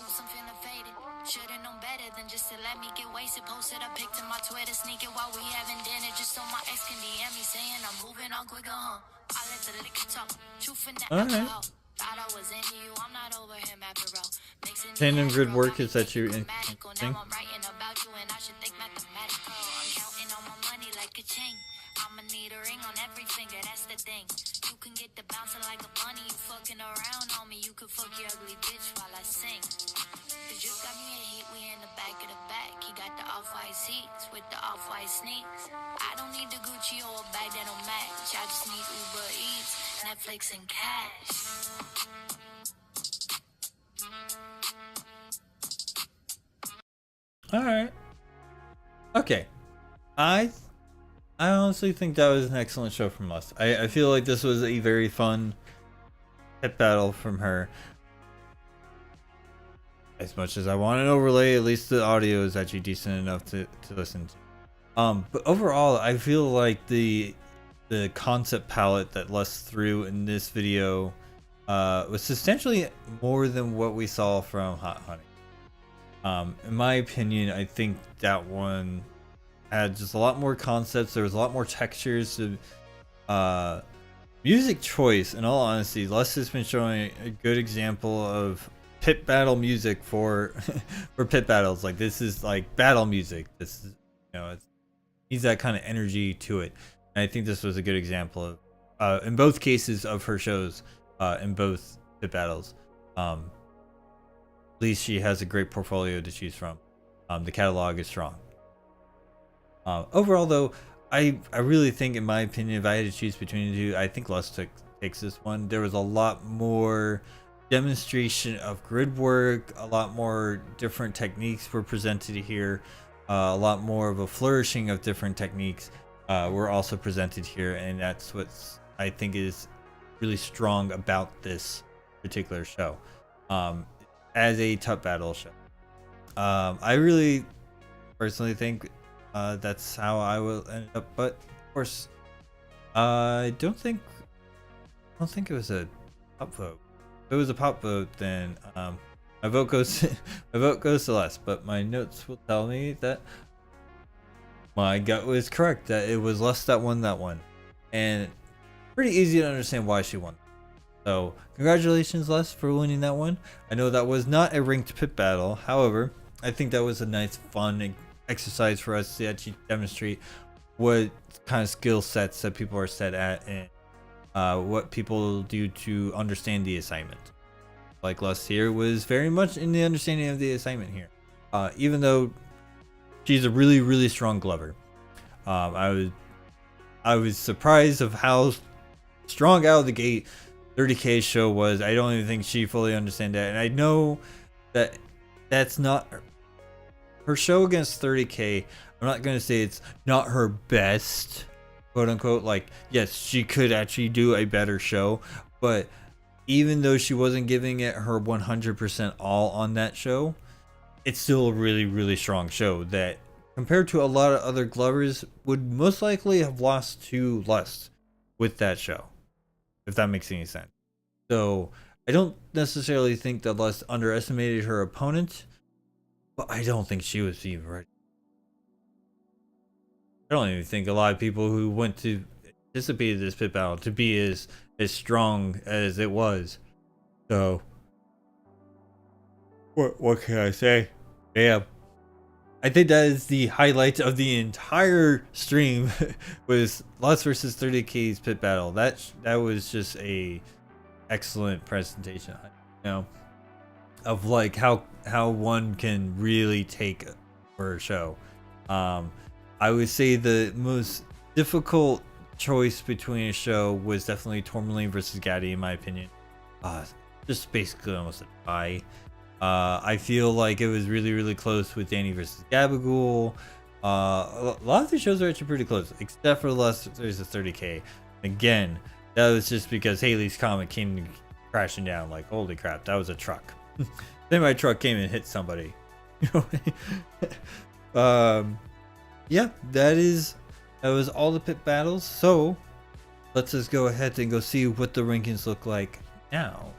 Oops, I'm feeling faded. Should've known better than just to let me get wasted. Posted a pic to my Twitter, sneak it while we having dinner, just so my ex can DM me saying I'm moving on quicker, huh? I let the liquor talk, truth in the alcohol. Thought I was into you, I'm not over him after all. Tandem grid work is that you interesting? Now I'm writing about you and I should think mathematical. I'm counting on my money like a chain. I'ma need a ring on every finger, that's the thing. You can get the bouncing like a bunny. You fucking around on me, you could fuck your ugly bitch while I sing. The juke got me a hit, we in the back of the back. He got the off-white seats with the off-white sneaks. I don't need the Gucci or a bag that don't match. I just need Uber Eats, Netflix, and cash. All right. Okay. I honestly think that was an excellent show from us. I feel like this was a very fun hit battle from her. As much as I want an overlay, at least the audio is actually decent enough to listen to. But overall, I feel like the concept palette that Les threw in this video was substantially more than what we saw from Hot Honey. In my opinion, I think that one had just a lot more concepts. There was a lot more textures. Music choice, in all honesty, Les has been showing a good example of pit battle music for for pit battles. Like, this is like battle music. This is, you know, it needs that kind of energy to it. And I think this was a good example of, in both cases of her shows, in both pit battles. At least she has a great portfolio to choose from. The catalog is strong. Overall, though, I really think, in my opinion, if I had to choose between the two, I think Les takes this one. There was a lot more demonstration of grid work, a lot more different techniques were presented here, a lot more of a flourishing of different techniques were also presented here, and that's what I think is really strong about this particular show. As a tough battle show, I really personally think that's how I will end up, but of course I don't think it was a pop vote. If it was a pop vote, then my vote goes to Les, but my notes will tell me that my gut was correct, that it was Les that won that one, and pretty easy to understand why she won. So congratulations, Les, for winning that one. I know that was not a ranked pit battle. However, I think that was a nice, fun exercise for us to actually demonstrate what kind of skill sets that people are set at, and what people do to understand the assignment. Like Les here was very much in the understanding of the assignment here. Even though she's a really, really strong glover. I was surprised of how strong out of the gate 30K's show was. I don't even think she fully understands that, and I know that that's not her show against 30K. I'm not gonna say it's not her best, quote unquote. Like, yes, she could actually do a better show, but even though she wasn't giving it her 100% all on that show, it's still a really, really strong show that, compared to a lot of other glovers, would most likely have lost to Les with that show, if that makes any sense. So I don't necessarily think that Les underestimated her opponent, but I don't think she was even ready. I don't even think a lot of people who went to anticipated this pit battle to be as strong as it was. So what can I say? Yeah, I think that is the highlight of the entire stream was Les versus 30K's pit battle. That was just a excellent presentation, you know, of like how one can really take for a show. I would say the most difficult choice between a show was definitely Tourmaline versus Gaddy, in my opinion. Just basically almost a tie. I feel like it was really close with Danny versus Gabagool. A lot of the shows are actually pretty close, except for the last there's a 30K. Again, that was just because Haley's Comet came crashing down. Like, holy crap, that was a truck. Then my truck came and hit somebody. Yeah, that was all the pit battles. So let's just go ahead and go see what the rankings look like now.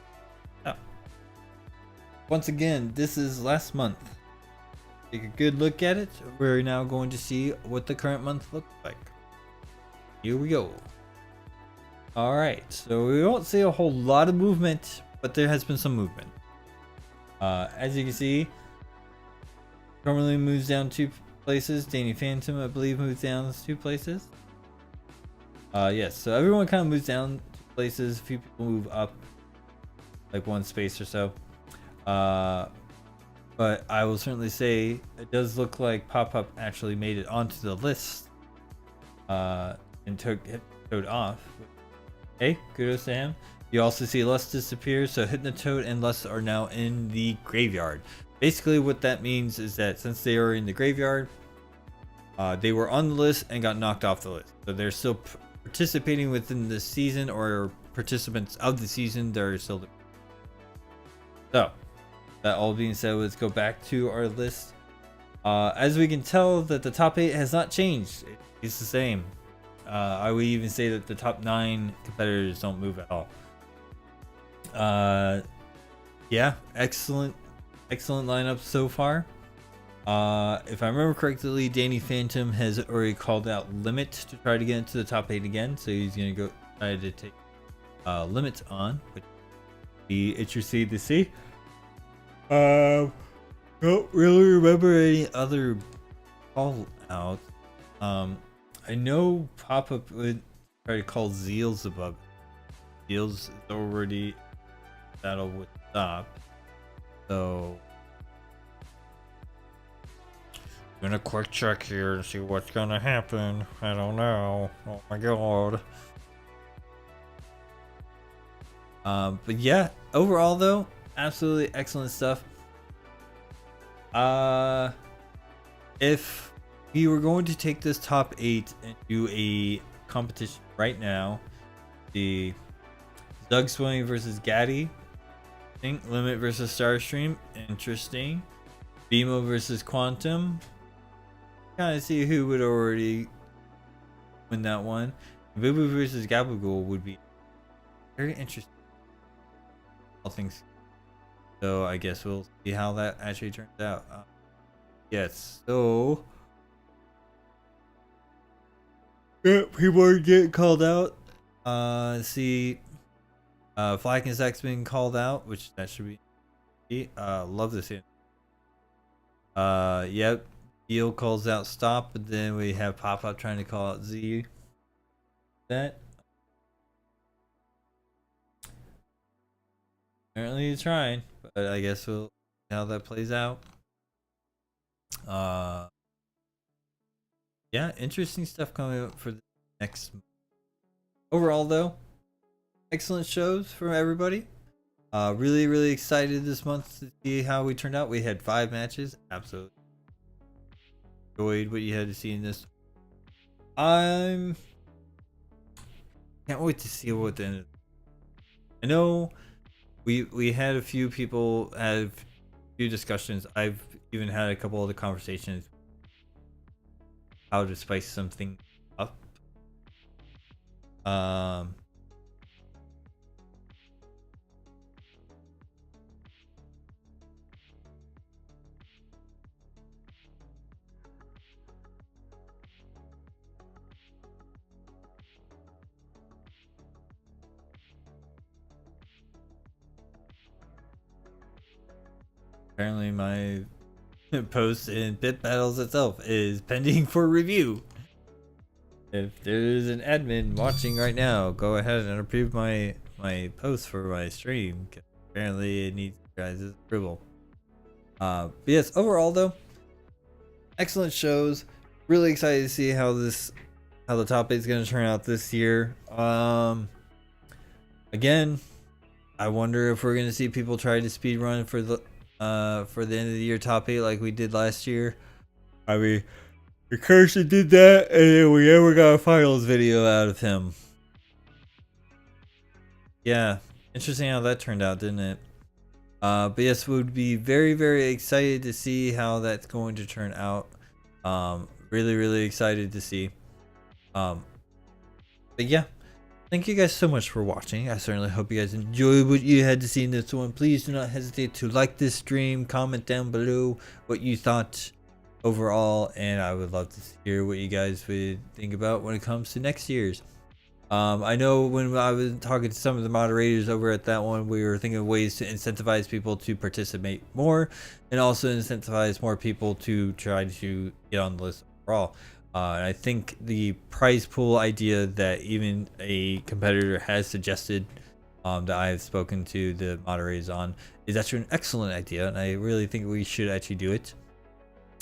Once again, this is last month. Take a good look at it. We're now going to see what the current month looks like. Here we go. Alright, so we won't see a whole lot of movement, but there has been some movement. As you can see, Tourmaline moves down 2 places. Danny Phantom, I believe, moves down 2 places. Yes, so everyone kind of moves down 2 places. A few people move up like 1 space or so. But I will certainly say it does look like Pop-Up actually made it onto the list and took Toad off. Hey, kudos to him. You also see Lust disappear, so Hypnotoad and Lust are now in the graveyard. Basically what that means is that since they are in the graveyard, they were on the list and got knocked off the list. So they're still participating within the season, or participants of the season. They're still there. So that all being said, let's go back to our list. As we can tell, that the top 8 has not changed. It's the same. I would even say that the top 9 competitors don't move at all. Yeah, excellent lineup so far. If I remember correctly, Danny Phantom has already called out Limit to try to get into the top 8 again, so he's gonna go try to take Limit on, which will be interesting to see. Don't really remember any other call out. I know Pop-Up would try to call Zeals above. Zeals is already battle with Stop. So I'm gonna quick check here and see what's gonna happen. I don't know. Oh my god. But yeah, overall though, absolutely excellent stuff. If we were going to take this top 8 and do a competition right now, the Doug Swimming versus Gaddy, Limit versus Starstream, interesting. Bimo versus Quantum, kind of see who would already win that one. Boo Boo versus Gabagool would be very interesting. All things. So I guess we'll see how that actually turns out. Yes, so yeah, people are getting called out. See, Flack and Zach's being called out, which that should be. Love this. Yep. Eel calls out Stop, but then we have Pop-Up trying to call out Z. That. Apparently he's trying, but I guess we'll see how that plays out. Yeah, interesting stuff coming up for the next month. Overall though, excellent shows from everybody. Really excited this month to see how we turned out. We had 5 matches. Absolutely enjoyed what you had to see in this. Can't wait to see what the end of. I know we had a few people have a few discussions. I've even had a couple of the conversations how to spice something up. Apparently my post in Bit Battles itself is pending for review. If there's an admin watching right now, go ahead and approve my post for my stream. Apparently it needs you guys' approval. But yes, overall though, excellent shows. Really excited to see how this how the top 8 is going to turn out this year. Again, I wonder if we're going to see people try to speed run for the end of the year top 8 like we did last year. I mean, Carson did that, and then we never got a finals video out of him. Yeah, interesting how that turned out, didn't it? But yes, would be very, very excited to see how that's going to turn out. Really, really excited to see. But yeah, thank you guys so much for watching. I certainly hope you guys enjoyed what you had to see in this one. Please do not hesitate to like this stream, comment down below what you thought overall, and I would love to hear what you guys would think about when it comes to next year's. I know when I was talking to some of the moderators over at that one, we were thinking of ways to incentivize people to participate more, and also incentivize more people to try to get on the list overall. And I think the prize pool idea that even a competitor has suggested, that I have spoken to the moderators on, is actually an excellent idea, and I really think we should actually do it.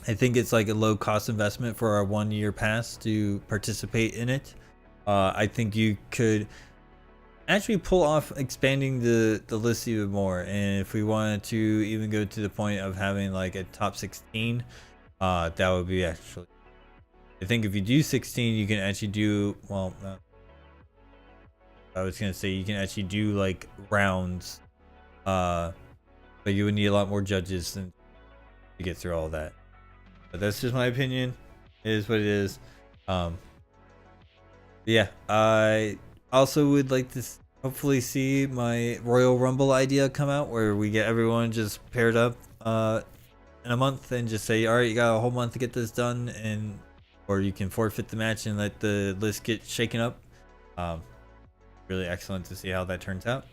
I think it's like a low cost investment for our 1-year pass to participate in it. I think you could actually pull off expanding the list even more, and if we wanted to even go to the point of having like a top 16, that would be actually, I think if you do 16, you can actually do, well, I was gonna say you can actually do like rounds, but you would need a lot more judges than to get through all that. But that's just my opinion. It is what it is. Yeah, I also would like to hopefully see my Royal Rumble idea come out, where we get everyone just paired up in a month and just say, all right, you got a whole month to get this done, and or you can forfeit the match and let the list get shaken up. Really excellent to see how that turns out.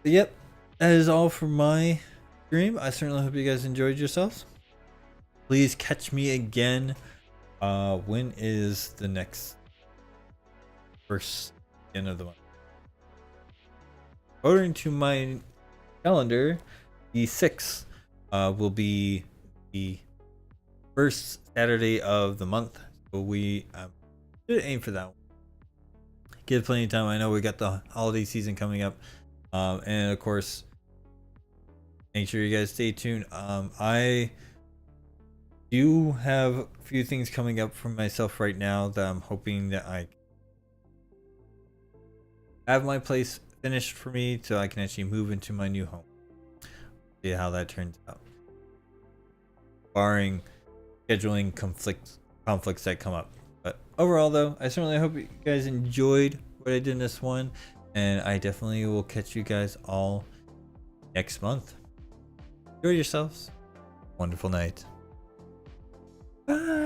But yep, that is all for my stream. I certainly hope you guys enjoyed yourselves. Please catch me again. When is the next first end of the month? According to my calendar, the 6th will be the first Saturday of the month. So we should aim for that one. Give plenty of time. I know we got the holiday season coming up, and of course, make sure you guys stay tuned. I do have a few things coming up for myself right now that I'm hoping that I have my place finished for me, so I can actually move into my new home. See how that turns out, barring scheduling conflicts that come up. But overall, though, I certainly hope you guys enjoyed what I did in this one, and I definitely will catch you guys all next month. Enjoy yourselves. Wonderful night. Bye.